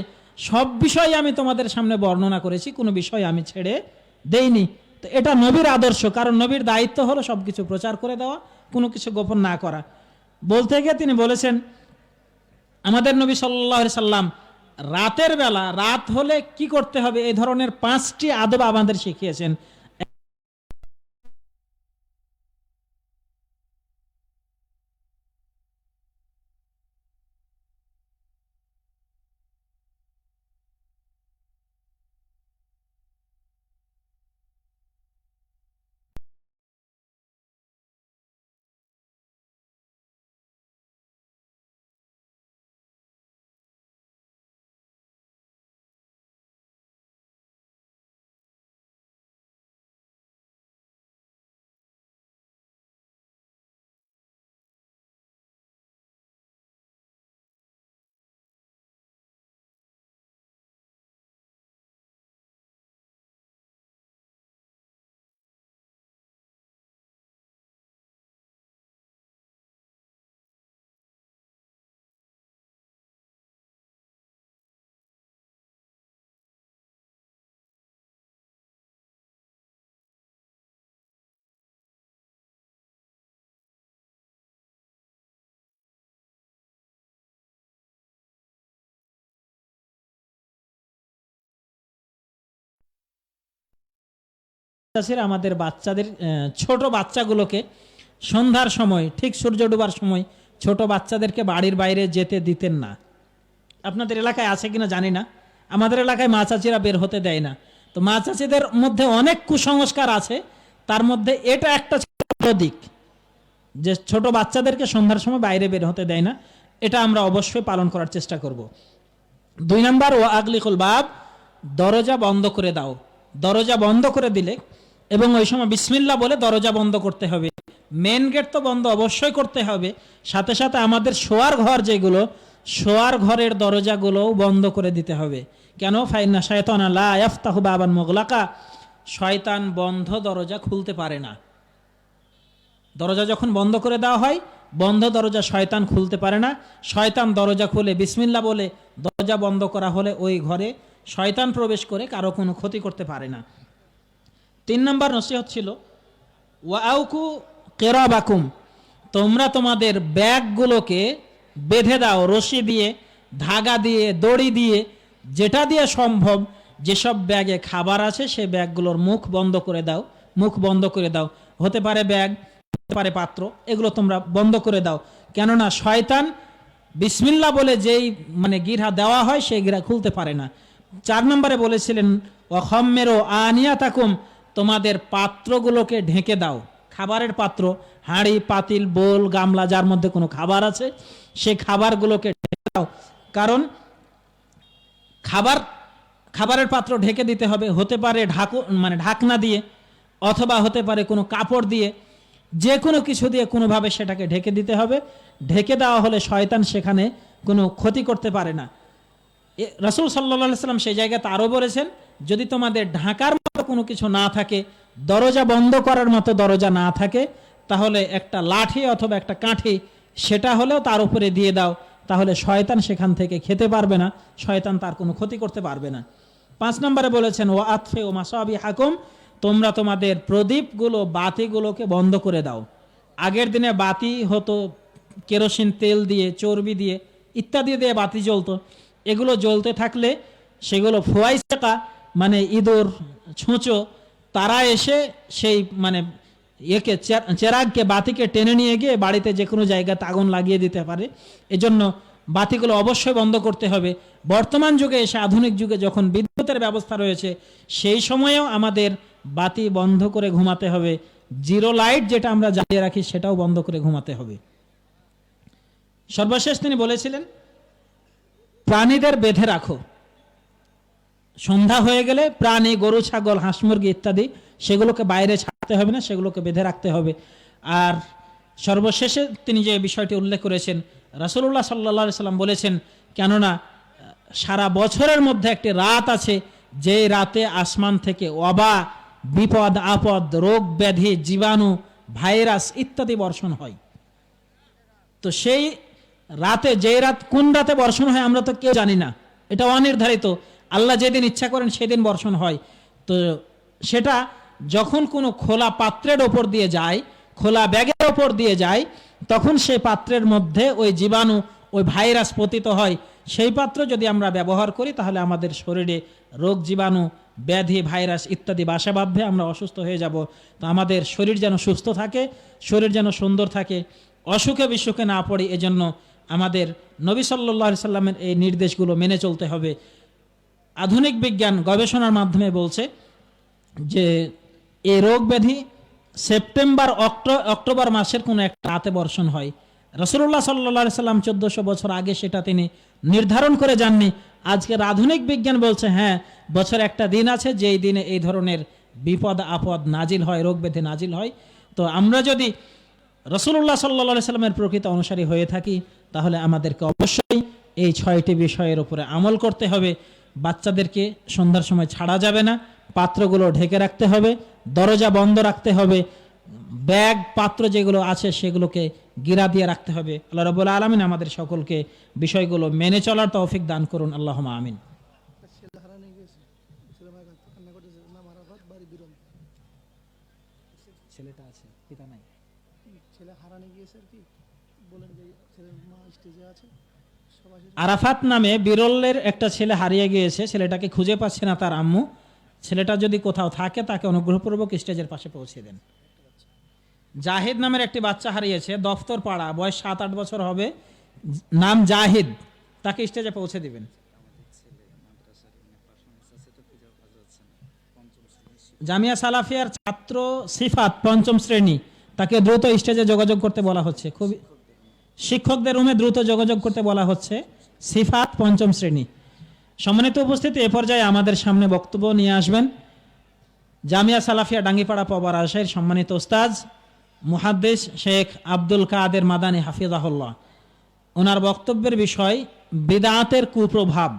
সব বিষয় আমি তোমাদের সামনে বর্ণনা করেছি, কোনো বিষয় আমি ছেড়ে দেইনি। তো এটা নবীর আদর্শ, কারণ নবীর দায়িত্ব হলো সবকিছু প্রচার করে দেওয়া, কোনো কিছু গোপন না করা। বলতে গিয়ে তিনি বলেছেন আমাদের নবী সাল্লাল্লাহু আলাইহি সাল্লাম রাতের বেলা, রাত হলে কি করতে হবে, এই ধরনের 5টি আদব আমাদের শিখিয়েছেন। আমাদের বাচ্চাদের, ছোট বাচ্চাগুলোকে সন্ধ্যার সময়, ঠিক সূর্য ডোবার সময় ছোট বাচ্চাদেরকে বাড়ির বাইরে যেতে দিতেন না। আপনাদের এলাকায় আছে কিনা জানি না, আমাদের এলাকায় মা চাচিরা বের হতে দেয় না। তো মা চাচিদের মধ্যে অনেক কুসংস্কার আছে, তার মধ্যে এটা একটা দিক যে ছোট বাচ্চাদেরকে সন্ধ্যার সময় বাইরে বের হতে দেয় না। এটা আমরা অবশ্যই পালন করার চেষ্টা করব। 2 নম্বর, ও আগলিকুল বাব, দরজা বন্ধ করে দাও। দরজা বন্ধ করে দিলে এবং ওই সময় বিসমিল্লাহ বলে দরজা বন্ধ করতে হবে। মেন গেট তো বন্ধ অবশ্যই করতে হবে, সাথে সাথে আমাদের শোয়ার ঘর যেগুলো, শোয়ার ঘরের দরজাগুলোও বন্ধ করে দিতে হবে। কেন? ফাইন্না শায়তানা লা ইয়াফতাহু বাবান মুগলাকা, শয়তান বন্ধ দরজা খুলতে পারে না। দরজা যখন বন্ধ করে দেওয়া হয়, বন্ধ দরজা শয়তান খুলতে পারে না। শয়তান দরজা খুলে বিসমিল্লাহ বলে দরজা বন্ধ করা হলে ওই ঘরে শয়তান প্রবেশ করে কারো কোনো ক্ষতি করতে পারে না। 3 নম্বর নসিহত ছিল ওয়াউকু কিরাবাকুম, তোমরা তোমাদের ব্যাগগুলোকে বেঁধে দাও রশি দিয়ে, ধাগা দিয়ে, দড়ি দিয়ে, যেটা দিয়ে সম্ভব। যেসব ব্যাগে খাবার আছে সেই ব্যাগগুলোর মুখ বন্ধ করে দাও, মুখ বন্ধ করে দাও। হতে পারে ব্যাগ, হতে পারে পাত্র, এগুলো তোমরা বন্ধ করে দাও। কেননা শয়তান বিসমিল্লাহ বলে যেই মানে গিরহা দেওয়া হয় সেই গিরহা খুলতে পারে না। 4 নম্বরে বলেছিলেন ওয়াখাম্মেরু আনিয়াতাকুম, তোমাদের পাত্রগুলোকে ঢেকে দাও। খাবারের পাত্র, হাঁড়ি, পাতিল, বোল, গামলা, যার মধ্যে কোনো খাবার আছে সেই খাবারগুলোকে ঢেকে দাও। কারণ খাবারের পাত্র ঢেকে দিতে হবে। হতে পারে ঢাকনা দিয়ে, অথবা হতে পারে কোনো কাপড় দিয়ে। যে কোনো কিছু দিয়ে কোনোভাবে সেটাকে ঢেকে দিতে হবে। ঢেকে দেওয়া হলে শয়তান সেখানে কোনো ক্ষতি করতে পারে না। রাসূল সাল্লাল্লাহু আলাইহি সাল্লাম সেই জায়গাতে আরও বলেছেন, যদি তোমাদের ঢাকার মতো কোনো কিছু না থাকে, দরজা বন্ধ করার মতো দরজা না থাকে, তাহলে একটা লাঠি অথবা একটা কাঠি সেটা হলেও তার উপরে দিয়ে দাও, তাহলে শয়তান সেখান থেকে খেতে পারবে না, শয়তান তার কোনো ক্ষতি করতে পারবে না। 5 নম্বরে বলেছেন ওয়া আতফি ও মাসাবি হাকুম, তোমরা তোমাদের প্রদীপগুলো বাতিগুলোকে বন্ধ করে দাও। আগের দিনে বাতি হতো কেরোসিন তেল দিয়ে, চর্বি দিয়ে ইত্যাদি দিয়ে বাতি জ্বলতো। এগুলো জ্বলতে থাকলে সেগুলো ফোয়াইসাকা মানে ইঁদুর, ছুঁচো, তারা এসে সেই মানে একে চেরাগকে, বাতিকে টেনে নিয়ে গিয়ে বাড়িতে যে কোনো জায়গাতে আগুন লাগিয়ে দিতে পারে। এজন্য বাতিগুলো অবশ্যই বন্ধ করতে হবে। বর্তমান যুগে এসে, আধুনিক যুগে যখন বিদ্যুতের ব্যবস্থা রয়েছে, সেই সময়েও আমাদের বাতি বন্ধ করে ঘুমাতে হবে। জিরো লাইট যেটা আমরা জ্বালিয়ে রাখি সেটাও বন্ধ করে ঘুমাতে হবে। সর্বশেষ তিনি বলেছিলেন, প্রাণীদের বেঁধে রাখো। সন্ধ্যা হয়ে গেলে প্রাণী, গরু, ছাগল, হাঁস, মুরগি ইত্যাদি সেগুলোকে বাইরে ছাড়তে হবে না, সেগুলোকে বেঁধে রাখতে হবে। আর সর্বশেষে তিনি যে বিষয়টি উল্লেখ করেছেন, রাসূলুল্লাহ সাল্লাল্লাহু আলাইহি সাল্লাম বলেছেন, কেননা সারা বছরের মধ্যে একটি রাত আছে যে রাতে আসমান থেকে ওয়াবা, বিপদ আপদ, রোগ ব্যাধি, জীবাণু, ভাইরাস ইত্যাদি বর্ষণ হয়। তো সেই রাতে, যে রাত, কোন রাতে বর্ষণ হয় আমরা তো কেউ জানি না, এটা অনির্ধারিত। আল্লাহ যেদিন ইচ্ছা করেন সেদিন বর্ষণ হয়। তো সেটা যখন কোনো খোলা পাত্রের ওপর দিয়ে যায়, খোলা ব্যাগের ওপর দিয়ে যায়, তখন সেই পাত্রের মধ্যে ওই জীবাণু, ওই ভাইরাস পতিত হয়। সেই পাত্র যদি আমরা ব্যবহার করি তাহলে আমাদের শরীরে রোগ, জীবাণু, ব্যাধি, ভাইরাস ইত্যাদি বাসা বাঁধবে, আমরা অসুস্থ হয়ে যাব। তো আমাদের শরীর যেন সুস্থ থাকে, শরীর যেন সুন্দর থাকে, অসুখে বিসুখে না পড়ে, এজন্য আমাদের নবী সাল্লাল্লাহু আলাইহি সাল্লামের এই নির্দেশগুলো মেনে চলতে হবে। আধুনিক বিজ্ঞান গবেষণার মাধ্যমে বলছে যে এই রোগ ব্যাধি সেপ্টেম্বর অক্টোবর মাসের কোনো একটা রাতে বর্ষণ হয়। রাসূলুল্লাহ সাল্লাল্লাহু আলাইহি সাল্লাম 1400 বছর আগে সেটা তিনি নির্ধারণ করে যাননি। আজকের আধুনিক বিজ্ঞান বলছে হ্যাঁ, বছর একটা দিন আছে যেই দিনে এই ধরনের বিপদ আপদ নাজিল হয়, রোগ ব্যাধি নাজিল হয়। তো আমরা যদি রাসূলুল্লাহ সাল্লাল্লাহু আলাইহি সাল্লামের প্রকৃত অনুসারী হয়ে থাকি, তাহলে আমাদেরকে অবশ্যই এই 6টি বিষয়ের উপরে আমল করতে হবে। বাচ্চাদেরকে সন্ধ্যার সময় ছাড়া যাবে না, পাত্রগুলো ঢেকে রাখতে হবে, দরজা বন্ধ রাখতে হবে, ব্যাগ, পাত্র যেগুলো আছে সেগুলোকে গিরা দিয়ে রাখতে হবে। আল্লাহ রাব্বুল আলামিন আমাদের সকলকে বিষয়গুলো মেনে চলার তৌফিক দান করুন, আল্লাহুম্মা আমিন। ছেলেটা আছে, পিতা নাই। ছেলে হারানো গিয়েছে আর কি বলেন যে ছেলের মা স্টেজে আছে। আরাফাত নামে বিরলের একটা ছেলে হারিয়ে গিয়েছে, ছেলেটাকে খুঁজে পাচ্ছে না তার আম্মু। ছেলেটা যদি কোথাও থাকে তাকে অনুগ্রহপূর্বক স্টেজের পাশে পৌঁছে দেন। জাহিদ নামের একটি বাচ্চা হারিয়েছে, দফতর পাড়া, বয়স 7-8 বছর হবে, নাম জাহিদ, তাকে স্টেজে পৌঁছে দিবেন। জামিয়া সালাফিয়ার ছাত্র সিফাত 5ম শ্রেণী, তাকে দ্রুত স্টেজে যোগাযোগ করতে বলা হচ্ছে। খুবই শিক্ষকদের রুমে দ্রুত যোগাযোগ করতে বলা হচ্ছে। সিফাত 5ম শ্রেণী। সম্মানিত উপস্থিতি, এ পর্যায়ে আমাদের সামনে বক্তব্য নিয়ে আসবেন জামিয়া সালাফিয়া ডাঙ্গিপাড়া পবা রাজশাহীর সম্মানিত উস্তাজ মুহাদ্দিস শেখ আব্দুল কাদের মাদানী হাফিজাহুল্লাহ। ওনার বক্তব্যের বিষয় বিদআতের কুপ্রভাব।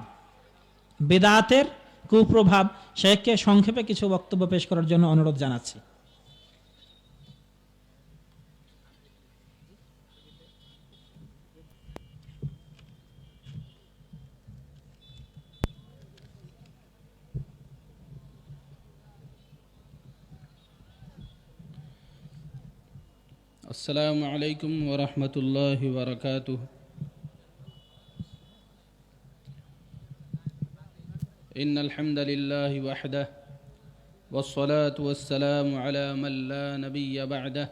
বিদআতের কুপ্রভাব। শেখকে সংক্ষেপে কিছু বক্তব্য পেশ করার জন্য অনুরোধ জানাচ্ছি। السلام عليكم ورحمة الله وبركاته. إن الحمد لله وحده والصلاة والسلام على من لا نبي بعده.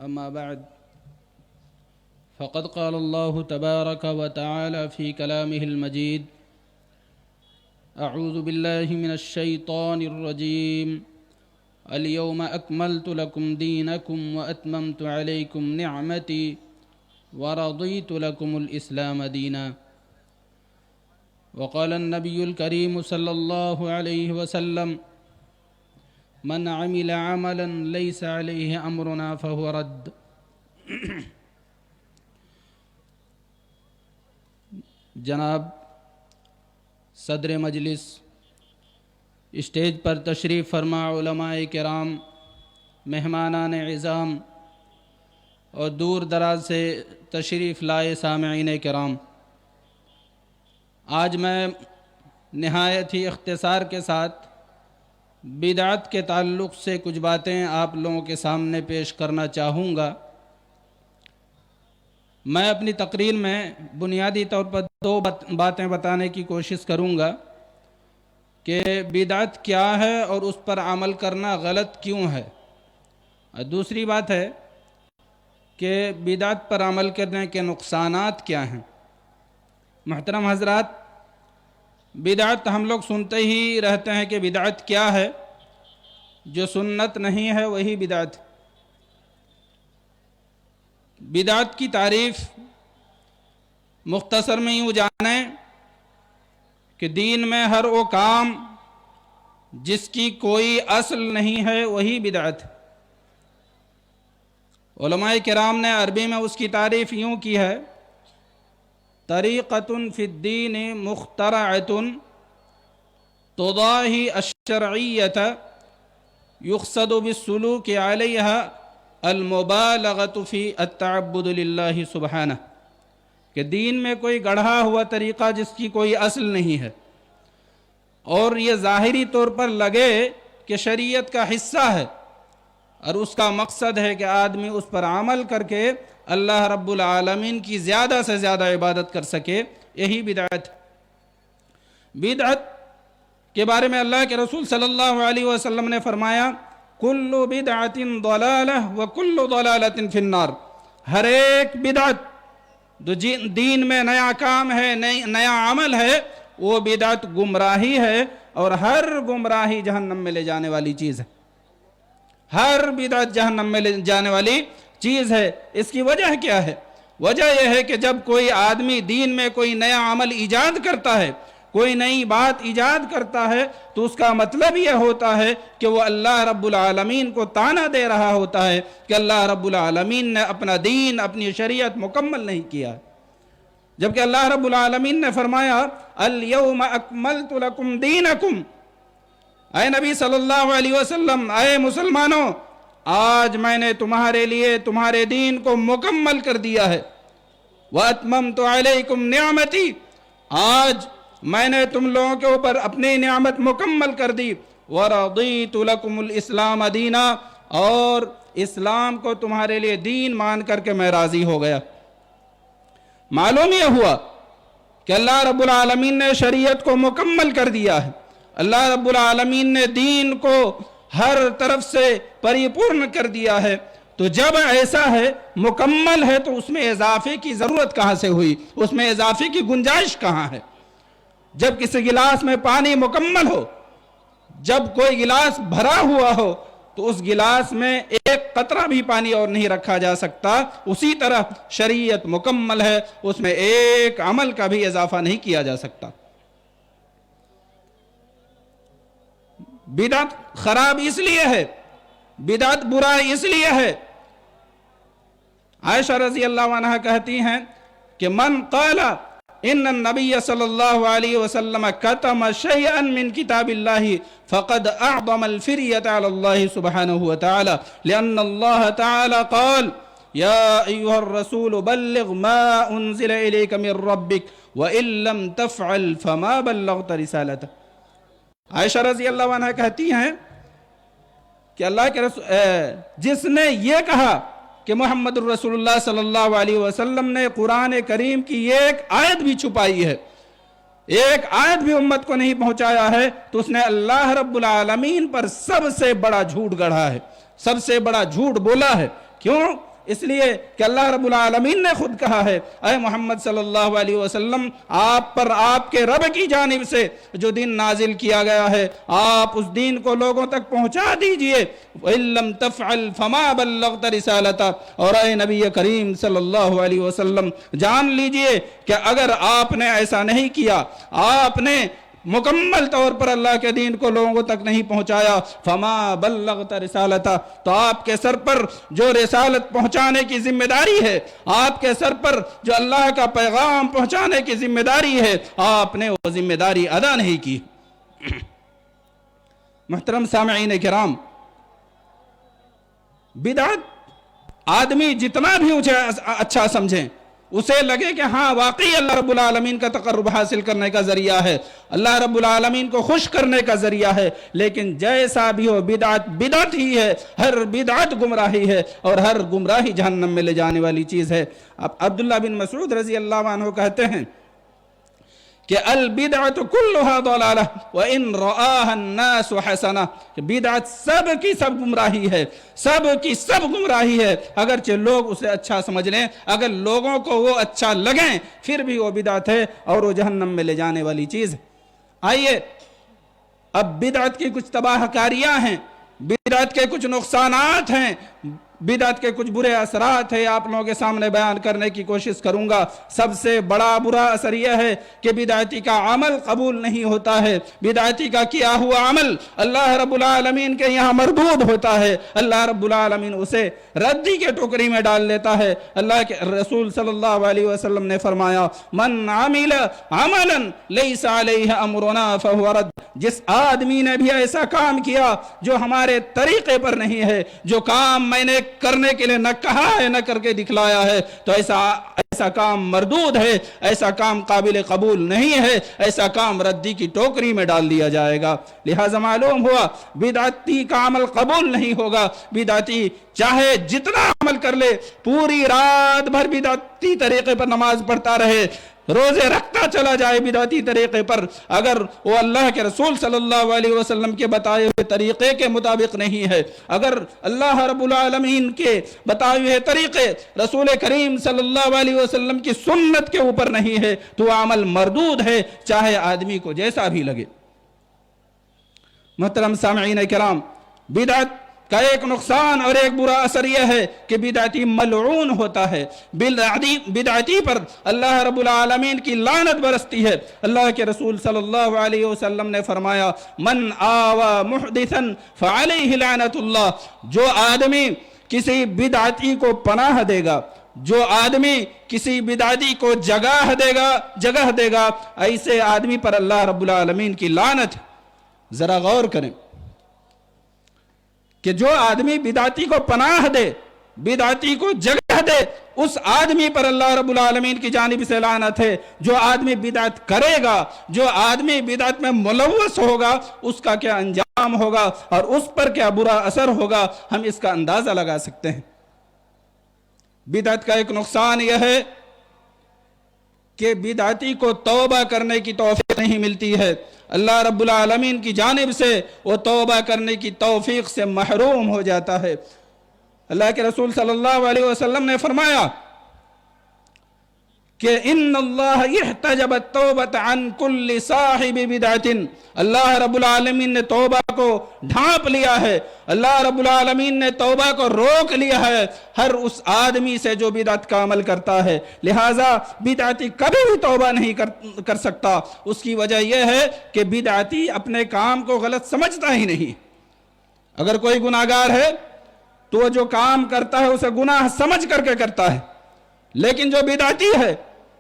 أما بعد، فقد قال الله تبارك وتعالى في كلامه المجيد: أعوذ بالله من الشيطان الرجيم. اليوم أكملت لكم دينكم وأتممت عليكم نعمتي ورضيت لكم الإسلام دينا. وقال النبي الكريم صلى الله عليه وسلم: من عمل عملا ليس عليه امرنا فهو رد۔ جناب صدر مجلس، اسٹیج پر تشریف فرما علماء کرام، مہمانان عظام اور دور دراز سے تشریف لائے سامعین کرام، آج میں نہایت ہی اختصار کے ساتھ بدعت کے تعلق سے کچھ باتیں آپ لوگوں کے سامنے پیش کرنا چاہوں گا۔ میں اپنی تقریر میں بنیادی طور پر دو باتیں بتانے کی کوشش کروں گا کہ بدعت کیا ہے اور اس پر عمل کرنا غلط کیوں ہے، اور دوسری بات ہے کہ بدعت پر عمل کرنے کے نقصانات کیا ہیں۔ محترم حضرات، بدعت ہم لوگ سنتے ہی رہتے ہیں کہ بدعت کیا ہے، جو سنت نہیں ہے وہی بدعت۔ بدعت کی تعریف مختصر میں یوں جانیں کہ دین میں ہر وہ کام جس کی کوئی اصل نہیں ہے وہی بدعت۔ علماء کرام نے عربی میں اس کی تعریف یوں کی ہے: طریقۃ فی الدین مخترعۃ تضاہی الشرعیۃ یقصد بالسلوک علیہا المبالغۃ فی التعبد للہ سبحانہ، کہ دین میں کوئی گڑھا ہوا طریقہ جس کی کوئی اصل نہیں ہے اور یہ ظاہری طور پر لگے کہ شریعت کا حصہ ہے اور اس کا مقصد ہے کہ آدمی اس پر عمل کر کے اللہ رب العالمین کی زیادہ سے زیادہ عبادت کر سکے، یہی بدعت۔ بدعت کے بارے میں اللہ کے رسول صلی اللہ علیہ وسلم نے فرمایا: کل بدعت ضلالہ وکل ضلالۃ فی النار، ہر ایک بدعت جو دین میں نیا کام ہے، نیا عمل ہے، وہ بدعت گمراہی ہے اور ہر گمراہی جہنم میں لے جانے والی چیز ہے۔ ہر بدعت جہنم میں لے جانے والی چیز ہے۔ اس کی وجہ کیا ہے؟ وجہ یہ ہے کہ جب کوئی آدمی دین میں کوئی نیا عمل ایجاد کرتا ہے، کوئی نئی بات ایجاد کرتا ہے، تو اس کا مطلب یہ ہوتا ہے کہ وہ اللہ رب العالمین کو طعنہ دے رہا ہوتا ہے کہ اللہ رب العالمین نے اپنا دین، اپنی شریعت مکمل نہیں کیا، جبکہ اللہ رب العالمین نے فرمایا: الیوم اکملت لکم دینکم۔ اے نبی صلی اللہ علیہ وسلم، اے مسلمانوں، آج میں نے تمہارے لیے تمہارے دین کو مکمل کر دیا ہے۔ وَأَتْمَمْتُ عَلَيْكُمْ نِعْمَتِي، آج میں نے تم لوگوں کے اوپر اپنی نعمت مکمل کر دی۔ وَرَضِيتُ لَكُمُ الْإِسْلَامَ دِينًا، اور اسلام کو تمہارے لیے دین مان کر کے میں راضی ہو گیا۔ معلوم یہ ہوا کہ اللہ رب العالمین نے شریعت کو مکمل کر دیا ہے، اللہ رب العالمین نے دین کو ہر طرف سے پری پورن کر دیا ہے۔ تو جب ایسا ہے، مکمل ہے، تو اس میں اضافے کی ضرورت کہاں سے ہوئی؟ اس میں اضافے کی گنجائش کہاں ہے؟ جب کسی گلاس میں پانی مکمل ہو، جب کوئی گلاس بھرا ہوا ہو، تو اس گلاس میں ایک قطرہ بھی پانی اور نہیں رکھا جا سکتا۔ اسی طرح شریعت مکمل ہے، اس میں ایک عمل کا بھی اضافہ نہیں کیا جا سکتا۔ بدعت خراب اس لیے ہے، بدعت برا اس لیے ہے۔ عائشہ رضی اللہ عنہ کہتی ہیں کہ من قال ان النبی صلی اللہ علیہ وسلم کتم شیئا من کتاب اللہ فقد اعظم الفریۃ علی اللہ سبحانہ وتعالی لأن اللہ تعالی قال یا ایہا الرسول بلغ ما انزل الیک من ربک وإن لم تفعل فما بلغت رسالتہ۔ عائشہ رضی اللہ عنہ کہتی ہیں کہ اللہ کے رسول جس نے یہ کہا کہ محمد الرسول اللہ صلی اللہ علیہ وسلم نے قرآن کریم کی ایک آیت بھی چھپائی ہے، ایک آیت بھی امت کو نہیں پہنچایا ہے، تو اس نے اللہ رب العالمین پر سب سے بڑا جھوٹ گڑھا ہے، سب سے بڑا جھوٹ بولا ہے۔ کیوں؟ اس لیے کہ اللہ رب العالمین نے خود کہا ہے: اے محمد صلی اللہ علیہ وسلم، آپ پر آپ کے رب کی جانب سے جو دین نازل کیا گیا ہے، آپ اس دین کو لوگوں تک پہنچا دیجئے۔ وَإِن لَّمْ تَفْعَلْ فَمَا بَلَّغْتَ رِسَالَتَهُ، اور اے نبی کریم صلی اللہ علیہ وسلم جان لیجئے کہ اگر آپ نے ایسا نہیں کیا، آپ نے मुकम्मल तौर पर अल्लाह के दीन को लोगों तक नहीं पहुंचाया, फमा बल्लगत रिसालता, तो आपके सर पर जो रिसालत पहुंचाने की जिम्मेदारी है, आपके सर पर जो अल्लाह का पैगाम पहुंचाने की जिम्मेदारी है, आपने वो जिम्मेदारी अदा नहीं की। मुहतरम सामईन किराम, बिदअत आदमी जितना भी उसे अच्छा समझे, उसे लगे कि हाँ वाकई अल्लाह रब्बुल आलमीन का तकर्रुब हासिल करने का जरिया है, अल्लाह रब्बुल आलमीन को खुश करने का जरिया है, लेकिन जैसा भी हो बिदअत बिदअत ही है, हर बिदअत गुमराही है और हर गुमराही जहन्नम में ले जाने वाली चीज़ है। अब अब्दुल्लाह बिन मसऊद रज़ी अल्लाह अन्हु कहते हैं कि अल बिदअत कुल्लुहा दलाला व इन रआहा अन्नास हसना, बिदअत सब की सब गुमराही है, सब की सब गुमराही है, अगरचे लोग उसे अच्छा समझ लें, अगर लोगों को वो अच्छा लगे फिर भी वो बिदअत है और वो जहन्नम में ले जाने वाली चीज़ है। आइए अब बिदअत की कुछ तबाहकारियाँ हैं, बिदअत के कुछ नुकसानात हैं, बिदअत के कुछ बुरे असरात है, आप लोगों के सामने बयान करने की कोशिश करूंगा। सबसे बड़ा बुरा असर यह है कि बिदअती का अमल कबूल नहीं होता है, बिदअती का किया हुआ अमल अल्लाह रब्बुल आलमीन के यहाँ मरदूद होता है, अल्लाह रब्बुल आलमीन उसे रद्दी के टोकरी में डाल लेता है। अल्लाह के रसूल सल्लल्लाहु अलैहि वसल्लम ने फरमाया, मन आमिल अमलन लैसा अलैहि अमरुना फहुव रद्द, जिस आदमी ने भी ऐसा काम किया जो हमारे तरीके पर नहीं है, जो काम मैंने करने के लिए न कहा है न करके दिखलाया है, तो ऐसा काम मरदूद है, ऐसा काम काबिल कबूल नहीं है, ऐसा काम रद्दी की टोकरी में डाल दिया जाएगा। लिहाजा मालूम हुआ बिदअती का अमल कबूल नहीं होगा। बिदअती चाहे जितना अमल कर ले, पूरी रात भर बिदअती तरीके पर नमाज पढ़ता रहे, रोजे रखता चला जाए बिदअती तरीके पर, अगर वो अल्लाह के रसूल सल्लल्लाहु अलैहि वसल्लम के बताए हुए तरीके के मुताबिक नहीं है, अगर अल्लाह रब्बुल आलमीन के बताए हुए तरीके रसूल करीम सल्लल्लाहु अलैहि वसल्लम की सुन्नत के ऊपर नहीं है, तो अमल मरदूद है, चाहे आदमी को जैसा भी लगे। मुहतरम सामईन किराम, बिदअत का एक नुकसान और एक बुरा असर यह है कि बिदअती मलऊन होता है, बिदअती पर अल्लाह रब्बुल आलमीन की लानत बरसती है। अल्लाह के रसूल सल्लल्लाहु अलैहि वसल्लम ने फरमाया, मन आवा मुहदिसन फअलैहि लानतुल्लाह, जो आदमी किसी बिदअती को पनाह देगा, जो आदमी किसी बिदअती को जगह देगा, ऐसे आदमी पर अल्लाह रब्बुल आलमीन की लानत। जरा गौर करें कि जो आदमी बिदअती को पनाह दे, बिदअती को जगह दे, उस आदमी पर अल्लाह रब्बुल आलमीन की जानिब से लानत है। जो आदमी बिदअत करेगा, जो आदमी बिदअत में मुलव्वस होगा, उसका क्या अंजाम होगा और उस पर क्या बुरा असर होगा, हम इसका अंदाजा लगा सकते हैं। बिदअत का एक नुकसान यह है कि बिदअती को तौबा करने की तौफीक नहीं मिलती है, अल्लाह रब्बुल आलमीन की जानिब से वो तौबा करने की तौफीक से महरूम हो जाता है। अल्लाह के रसूल सल्लल्लाहु अलैहि वसल्लम ने फरमाया कि इन्नल्लाह यहतजब तौबत अन कुल्ली साहिबि बिदअतिन, अल्लाह रब्बुल आलमीन ने तौबा को ढांप लिया है, अल्लाह रब्बुल आलमीन ने तौबा को रोक लिया है हर उस आदमी से जो बिदअत का अमल करता है। लिहाजा बिदअती कभी भी तौबा नहीं कर सकता। उसकी वजह यह है कि बिदअती अपने काम को गलत समझता ही नहीं। अगर कोई गुनाहगार है तो जो काम करता है उसे गुनाह समझ करके करता है, लेकिन जो बिदअती है,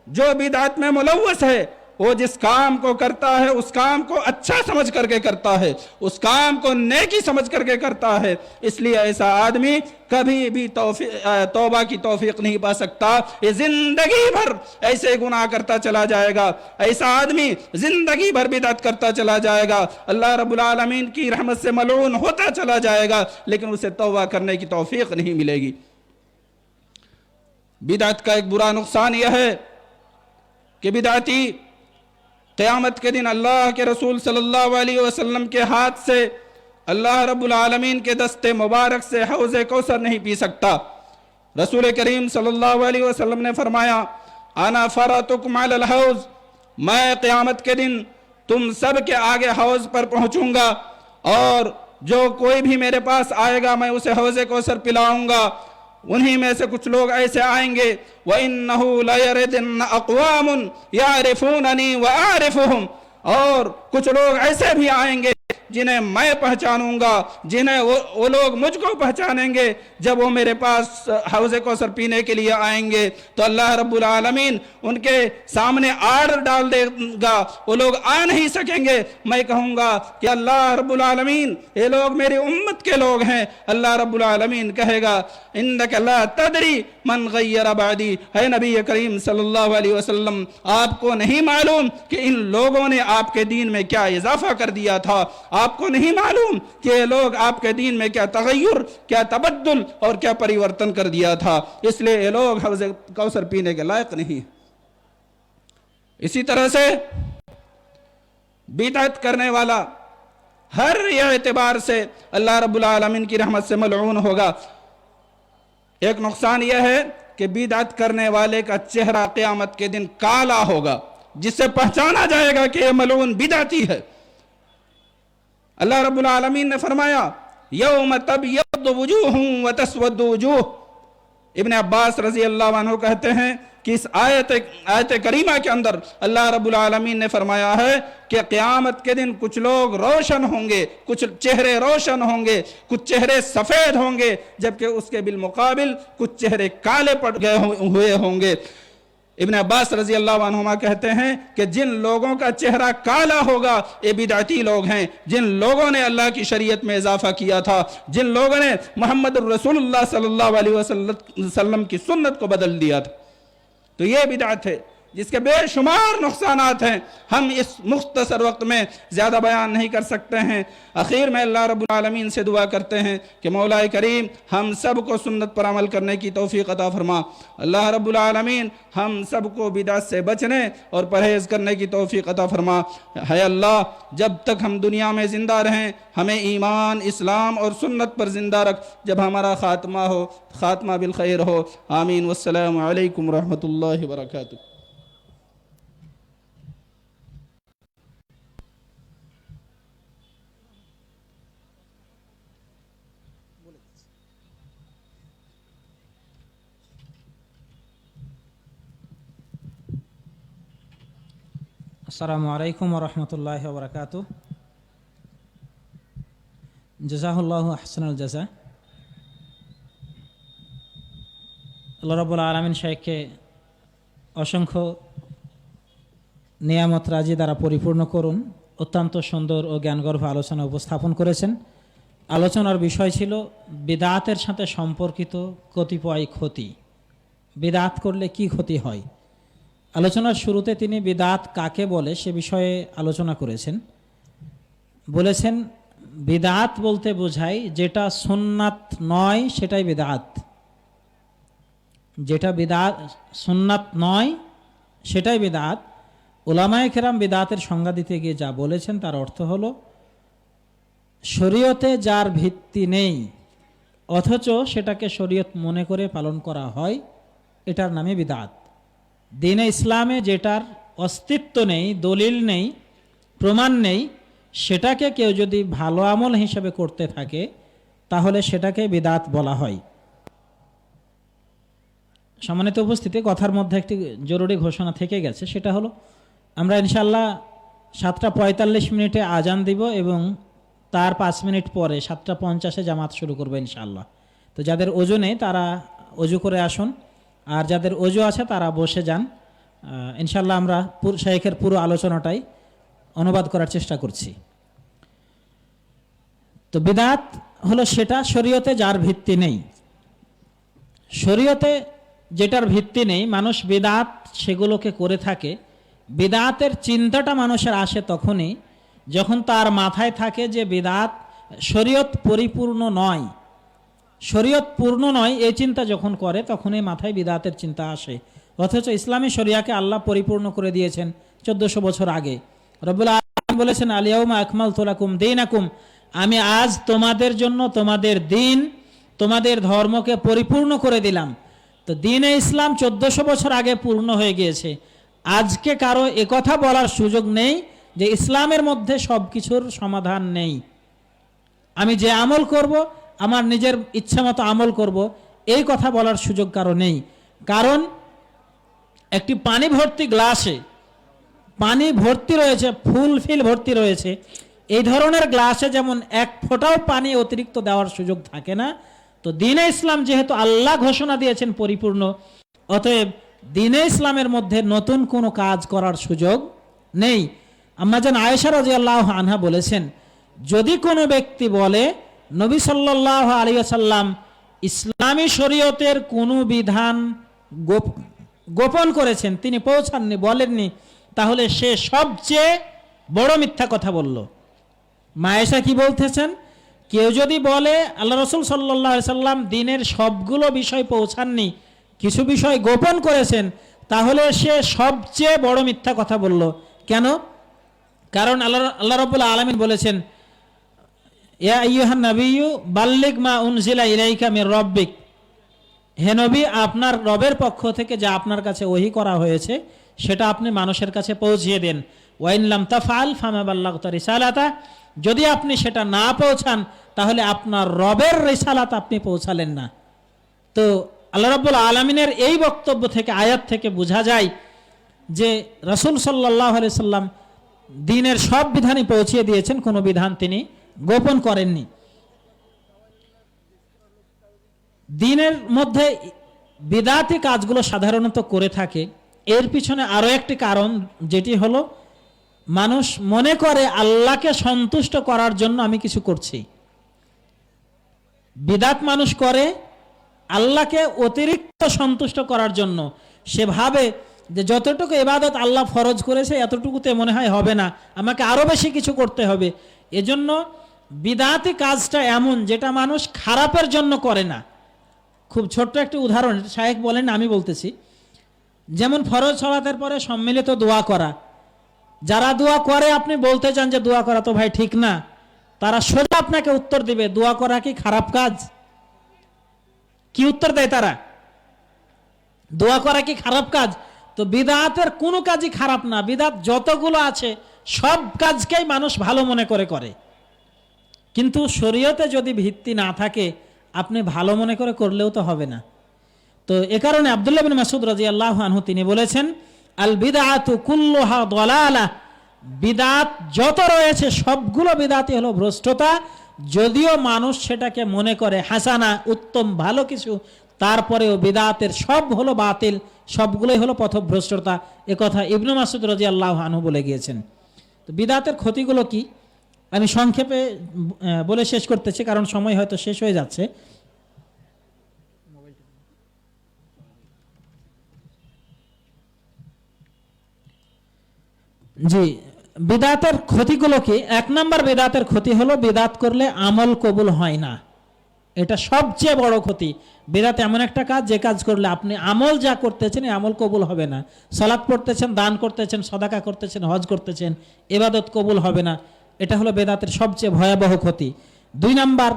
जो बिदअत में मुलव्वस है, वो जिस काम को करता है उस काम को अच्छा समझ करके करता है, उस काम को नेकी समझ करके करता है। इसलिए ऐसा आदमी कभी भी तौबा की तौफीक नहीं पा सकता, ये जिंदगी भर ऐसे गुनाह करता चला जाएगा, ऐसा आदमी जिंदगी भर बिदअत करता चला जाएगा, अल्लाह रब्बुल आलमीन की रहमत से मलऊन होता चला जाएगा, लेकिन उसे तौबा करने की तौफीक नहीं मिलेगी। बिदअत का एक बुरा नुकसान यह है कि बिदअती क़यामत के दिन अल्लाह के रसूल सल्लल्लाहु अलैहि वसल्लम के हाथ से, अल्लाह रब्बुल आलमीन के दस्ते मुबारक से हौज़े कौसर नहीं पी सकता। रसूल करीम सल्लल्लाहु अलैहि वसल्लम ने फरमाया, आना फरतुकुम अलल हौज़, मैं क़यामत के दिन तुम सब के आगे हौज़ पर पहुँचूँगा और जो कोई भी मेरे पास आएगा मैं उसे हौज़े कौसर पिलाऊँगा। उन्हीं में से कुछ लोग ऐसे आएंगे, व इन्नहु लयरिदन अक़वामुन यारिफूननी व आरिफुहुम, और कुछ लोग ऐसे भी आएंगे जिन्हें मैं पहचानूंगा, जिन्हें वो लोग मुझको पहचानेंगे जब वो मेरे पास हौज़े कौसर पीने के लिए आएंगे। तो अल्लाह रब्बुल आलमीन उनके सामने आड़ डाल देगा, वो लोग आ नहीं सकेंगे। मैं कहूँगा कि अल्लाह रब्बुल आलमीन ये लोग मेरी उम्मत के लोग हैं। अल्लाह रब्बुल आलमीन कहेगा इन्नका ला तदरी मन गय्यर बादी, है नबी करीम सल्लल्लाहु अलैहि वसल्लम आपको नहीं मालूम कि इन लोगों ने आपके दीन में क्या इजाफा कर दिया था, आपको नहीं मालूम कि ये लोग आपके दीन में क्या तगय्युर, क्या तबद्दुल और क्या परिवर्तन कर दिया था, इसलिए ये लोग हौज़े कौसर पीने के लायक नहीं। इसी तरह से बिदअत करने वाला हर एतबार से अल्लाह रब्बुल आलमीन की रहमत से मलऊन होगा। एक नुकसान यह है कि बिदअत करने वाले का चेहरा क़यामत के दिन काला होगा, जिससे पहचाना जाएगा कि यह मलऊन बिदअती है। अल्लाह रब्बुल आलमीन ने फरमाया यौम तबयद्दु वुजूहुम व तस्वद्दु वुजूह। इब्न अब्बास रज़ी अल्लाह अन्हु कहते हैं कि इस आयत करीमा के अंदर अल्लाह रब्बुल आलमीन ने फरमाया है कि क़यामत के दिन कुछ लोग रोशन होंगे, कुछ चेहरे रोशन होंगे, कुछ चेहरे सफ़ेद होंगे, जबकि उसके बिलमुकाबिल कुछ चेहरे काले पड़ गए हुए होंगे। इब्न अब्बास रज़ी अल्लाह अन्हुमा कहते हैं कि जिन लोगों का चेहरा काला होगा ये बिदअती लोग हैं, जिन लोगों ने अल्लाह की शरीयत में इजाफा किया था, जिन लोगों ने मोहम्मद रसूलुल्लाह सल्लल्लाहु अलैहि वसल्लम की सुन्नत को बदल दिया था। तो ये बिदअत है जिसके बेशुमार नुकसानात हैं। हम इस मुख्तसर वक्त में ज़्यादा बयान नहीं कर सकते हैं। आखिर में अल्लाह रब्बुल आलमीन से दुआ करते हैं कि मौला करीम हम सब को सुन्नत पर अमल करने की तौफीक अता फरमा। अल्लाह रब्बुल आलमीन हम सब को बिदअत से बचने और परहेज़ करने की तौफीक अता फरमा। है अल्लाह जब तक हम दुनिया में ज़िंदा रहें हमें ईमान, इस्लाम और सुन्नत पर ज़िंदा रख, जब हमारा ख़ात्मा हो ख़ात्मा बिल खैर हो। आमीन। वस्सलामु अलैकुम रहमतुल्लाहि व बरकातुहू। আসসালামু আলাইকুম ওয়া রাহমাতুল্লাহি ওয়া বারাকাতুহু। জাযাকাল্লাহু আহসানাল জাযা। আল্লাহ রাব্বুল আলামিন শাইখকে অসংখ্য নিয়ামত রাজি দ্বারা পরিপূর্ণ করুন। অত্যন্ত সুন্দর ও জ্ঞানগর্ভ আলোচনা উপস্থাপন করেছেন। আলোচনার বিষয় ছিল বিদআতের সাথে সম্পর্কিত কতিপয় ক্ষতি। বিদআত করলে কি ক্ষতি হয়? আলোচনার শুরুতে তিনি বিদআত কাকে বলে সে বিষয়ে আলোচনা করেছেন। বলেছেন বিদআত বলতে বোঝায় যেটা সুন্নাত নয় সেটাই বিদআত, যেটা বিদআত সুন্নাত নয় সেটাই বিদআত। উলামায়ে কেরাম বিদআতের সংজ্ঞা দিতে গিয়ে যা বলেছেন তার অর্থ হলো শরীয়তে যার ভিত্তি নেই অথচ সেটাকে শরীয়ত মনে করে পালন করা হয়, এটার নামে বিদআত। দ্বীনে ইসলামে যেটার অস্তিত্ব নেই, দলিল নেই, প্রমাণ নেই, সেটাকে কেউ যদি ভালো আমল হিসেবে করতে থাকে তাহলে সেটাকে বিদআত বলা হয়। সম্মানিত উপস্থিতি, কথার মধ্যে একটি জরুরি ঘোষণা থেকে গেছে, সেটা হলো আমরা ইনশাআল্লাহ 7:45 আজান দিব এবং তার 5 মিনিট পরে 7:50 জামাত শুরু করবো ইনশাআল্লাহ। তো যাদের ওযু নেই তারা ওযু করে আসুন, আর যাদের ওযু আছে তারা বসে যান। ইনশাআল্লাহ আমরা শাইখের পুরো আলোচনাটাই অনুবাদ করার চেষ্টা করছি। তো বিদআত হলো সেটা শরীয়তে যার ভিত্তি নেই। শরীয়তে যেটার ভিত্তি নেই মানুষ বিদআত সেগুলোকে করে থাকে। বিদআতের চিন্তাটা মানুষের আসে তখনই যখন তার মাথায় থাকে যে বিদআত শরীয়ত পরিপূর্ণ নয়, শরীয়ত পূর্ণ নয়, এই চিন্তা যখন করে তখনই মাথায় বিদআতের চিন্তা আসে। অথচ ইসলামী শরিয়াকে আল্লাহ পরিপূর্ণ করে দিয়েছেন 1400 বছর আগে। রব্বুল আলামিন বলেছেন আল-ইয়াউমা আকমালতু লাকুম দীনাকুম, আমি আজ তোমাদের জন্য তোমাদের দিন, তোমাদের ধর্মকে পরিপূর্ণ করে দিলাম। তো দ্বীনে ইসলাম 1400 বছর আগে পূর্ণ হয়ে গিয়েছে। আজকে কারো একথা বলার সুযোগ নেই যে ইসলামের মধ্যে সব কিছুর সমাধান নেই। আমি যে আমল করব আমার নিজের ইচ্ছা মতো আমল করব, এই কথা বলার সুযোগ কারো নেই। কারণ একটি পানি ভর্তি গ্লাসে পানি ভর্তি রয়েছে, ফুলফিল ভর্তি রয়েছে, এই ধরনের গ্লাসে যেমন এক ফোঁটাও পানি অতিরিক্ত দেওয়ার সুযোগ থাকে না। তো দ্বীনে ইসলাম যেহেতু আল্লাহ ঘোষণা দিয়েছেন পরিপূর্ণ, অতএব দ্বীনে ইসলামের মধ্যে নতুন কোনো কাজ করার সুযোগ নেই। আম্মা জান আয়েশা রাদিয়াল্লাহু আনহা বলেছেন, যদি কোনো ব্যক্তি বলে নবী সাল্লাল্লাহু আলাইহি ওয়াসাল্লাম ইসলামী শরীয়তের কোনো বিধান গোপন করেছেন, তিনি পৌঁছাননি, বলেননি, তাহলে সে সবচেয়ে বড় মিথ্যা কথা বলল। মা আয়েশা কি বলতেছেন, কেউ যদি বলে আল্লাহ রাসূল সাল্লাল্লাহু আলাইহি সাল্লাম দ্বীনের সবগুলো বিষয় পৌঁছাননি, কিছু বিষয় গোপন করেছেন, তাহলে সে সবচেয়ে বড় মিথ্যা কথা বলল। কেন? কারণ আল্লাহ রাব্বুল আলামিন বলেছেন, ইয়া আইয়ুহান নাবিয়্যু বাল্লিগ মা উনজিলা ইলাইকা মির রাব্বিক, হে নবী, আপনার রবের পক্ষ থেকে যা আপনার কাছে ওহী করা হয়েছে সেটা আপনি মানুষের কাছে পৌঁছিয়ে দেন। ওয়াইন লাম তাফআল ফামা বাল্লাগতা রিসালাতা, যদি আপনি সেটা না পৌঁছান তাহলে আপনার রবের রিসালাত আপনি পৌঁছালেন না। তো আল্লাহ রাব্বুল আলামিনের এই বক্তব্য থেকে, আয়াত থেকে বোঝা যায় যে রাসূল সাল্লাল্লাহু আলাইহি সাল্লাম দ্বীনের সব বিধানই পৌঁছিয়ে দিয়েছেন, কোনো বিধান তিনি গোপন করেননি। দ্বীনের মধ্যে বিদআতি কাজগুলো সাধারণত করে থাকে, এর পিছনে আরো একটি কারণ, যেটি হলো মানুষ মনে করে আল্লাহকে সন্তুষ্ট করার জন্য আমি কিছু করছি। বিদআত মানুষ করে আল্লাহকে অতিরিক্ত সন্তুষ্ট করার জন্য। সে ভাবে যে যতটুকু ইবাদত আল্লাহ ফরজ করেছে এতটুকুতে মনে হয় হবে না, আমাকে আরো বেশি কিছু করতে হবে। এজন্য বিদআতি কাজটা এমন যেটা মানুষ খারাপের জন্য করে না। খুব ছোট্ট একটি উদাহরণ শায়েখ বলেন, আমি বলতেছি। যেমন ফরজ সালাতের পরে সম্মিলিত দোয়া করা, যারা দোয়া করে আপনি বলতে চান যে দোয়া করা তো ভাই ঠিক না, তারা সোজা আপনাকে উত্তর দিবে, দোয়া করা কি খারাপ কাজ? কি উত্তর দেয় তারা? দোয়া করা কি খারাপ কাজ? তো বিদআতের কোনো কাজই খারাপ না। বিদআত যতগুলো আছে সব কাজকেই মানুষ ভালো মনে করে করে, কিন্তু শরীয়তে যদি ভিত্তি না থাকে আপনি ভালো মনে করে করলেও তো হবে না। তো এ কারণে আব্দুল্লাহ বিন মাসউদ রাদিয়াল্লাহু আনহু তিনি বলেছেন, আল বিদআতু কুল্লুহা দালালা, বিদআত যত রয়েছে সবগুলো বিদআতই হলো ভ্রষ্টতা। যদিও মানুষ সেটাকে মনে করে হাসানা, উত্তম, ভালো কিছু, তারপরেও বিদআতের সব হলো বাতিল, সবগুলোই হলো পথভ্রষ্টতা। একথা ইবনে মাসউদ রাদিয়াল্লাহু আনহু বলে গিয়েছেন। তো বিদআতের ক্ষতিগুলো কি আমি সংক্ষেপে বলে শেষ করতেছি, কারণ সময় হয়তো শেষ হয়ে যাচ্ছে। জি, বিদআতের ক্ষতিগুলো কি? এক নাম্বার বিদআতের ক্ষতি হলো বিদআত করলে আমল কবুল হয় না। এটা সবচেয়ে বড় ক্ষতি। বিদআত এমন একটা কাজ, যে কাজ করলে আপনি আমল যা করতেছেন এই আমল কবুল হবে না। সালাত পড়তেছেন, দান করতেছেন, সাদাকা করতেছেন, হজ করতেছেন, ইবাদত কবুল হবে না। এটা হলো বিদআতের সবচেয়ে ভয়াবহ ক্ষতি। দুই নাম্বার,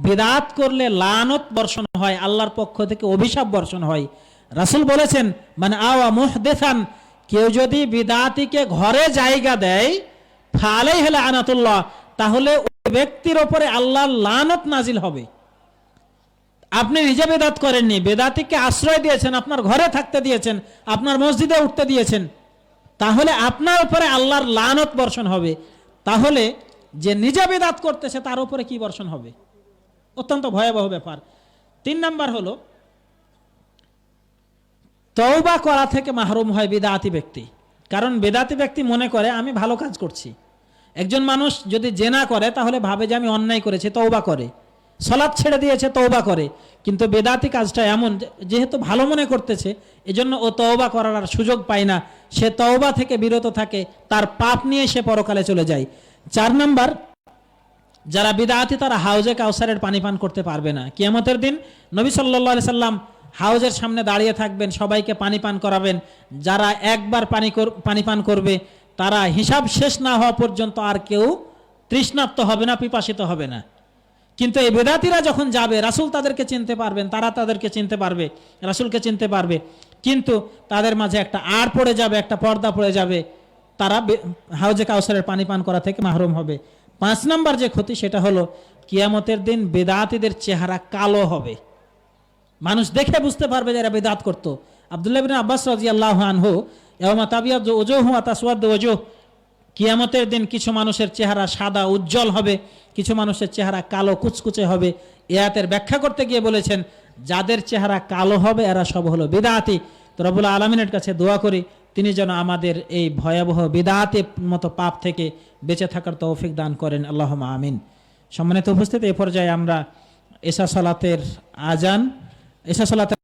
বিদআত করলে লানত বর্ষণ হয়, আল্লাহর পক্ষ থেকে অভিশাপ বর্ষণ হয়। রাসূল বলেছেন, মানে আওয়া মুহদিসান, কেউ যদি বিদআতিকে ঘরে জায়গা দেয়, ফালাইহি লানাতুল্লাহ, তাহলে ওই ব্যক্তির উপরে আল্লাহর লানত নাজিল হবে। আপনি নিজে বিদআত করেননি, বিদআতিকে আশ্রয় দিয়েছেন, আপনার ঘরে থাকতে দিয়েছেন, আপনার মসজিদে উঠতে দিয়েছেন, তাহলে আপনার উপরে আল্লাহর লানত বর্ষণ হবে। তাহলে যে নিজে বিদআত করতেছে তার উপরে কি বর্ষণ হবে? অত্যন্ত ভয়াবহ ব্যাপার। তিন নাম্বার হলো তওবা করা থেকে মাহরুম হয় বিদআতি ব্যক্তি। কারণ বিদআতি ব্যক্তি মনে করে আমি ভালো কাজ করছি। একজন মানুষ যদি জেনা করে তাহলে ভাবে যে আমি অন্যায় করেছি, তওবা করে। সালাত ছেড়ে দিয়েছে, তওবা করে। কিন্তু বিদআতি কাজটা এমন, যেহেতু ভালো মনে করতেছে, এজন্য ও তওবা করার আর সুযোগ পায় না, সে তওবা থেকে বিরত থাকে, তার পাপ নিয়ে সে পরকালে চলে যায়। চার নাম্বার, যারা বিদআতি তারা হাউজে কাউসারের পানি পান করতে পারবে না। কিয়ামতের দিন নবী সাল্লাল্লাহু আলাইহি সাল্লাম হাউজের সামনে দাঁড়িয়ে থাকবেন, সবাইকে পানি পান করাবেন। যারা একবার পানি পান করবে তারা হিসাব শেষ না হওয়া পর্যন্ত আর কেউ তৃষ্ণার্ত হবে না, পিপাসিত হবে না। কিন্তু এই বেদাতিরা যখন যাবে, রাসূল তাদেরকে চিনতে পারবেন, তারা তাদেরকে চিনতে পারবে, রাসূলকে চিনতে পারবে, কিন্তু তাদের মাঝে একটা আড় পড়ে যাবে, একটা পর্দা পড়ে যাবে, তারা হাউজে কাউসারের পানি পান করা থেকে মাহরুম হবে। পাঁচ নাম্বার যে ক্ষতি সেটা হলো কিয়ামতের দিন বেদাতিদের চেহারা কালো হবে, মানুষ দেখে বুঝতে পারবে যে এরা বেদাত করতো। আব্দুল্লাহ ইবনে আব্বাস রাদিয়াল্লাহু আনহু ইয়াউমা তাবিয়াদ্দু ওজুহু ওয়া তাসওয়াদ্দু ওজুহ, কিয়ামতের দিন কিছু মানুষের চেহারা সাদা উজ্জ্বল হবে, কিছু মানুষের চেহারা কালো কুচকুচে হবে। এ আয়াতের ব্যাখ্যা করতে গিয়ে বলেছেন যাদের চেহারা কালো হবে এরা সব হলো বিদআতি। তো রব্বুল আলামিনের কাছে দোয়া করি তিনি যেন আমাদের এই ভয়াবহ বিদআতের মতো পাপ থেকে বেঁচে থাকার তৌফিক দান করেন, আল্লাহুম্মা আমিন। সম্মানিত উপস্থিতি, এই পর্যায়ে আমরা এশা সালাতের আজান, এশা সালাতের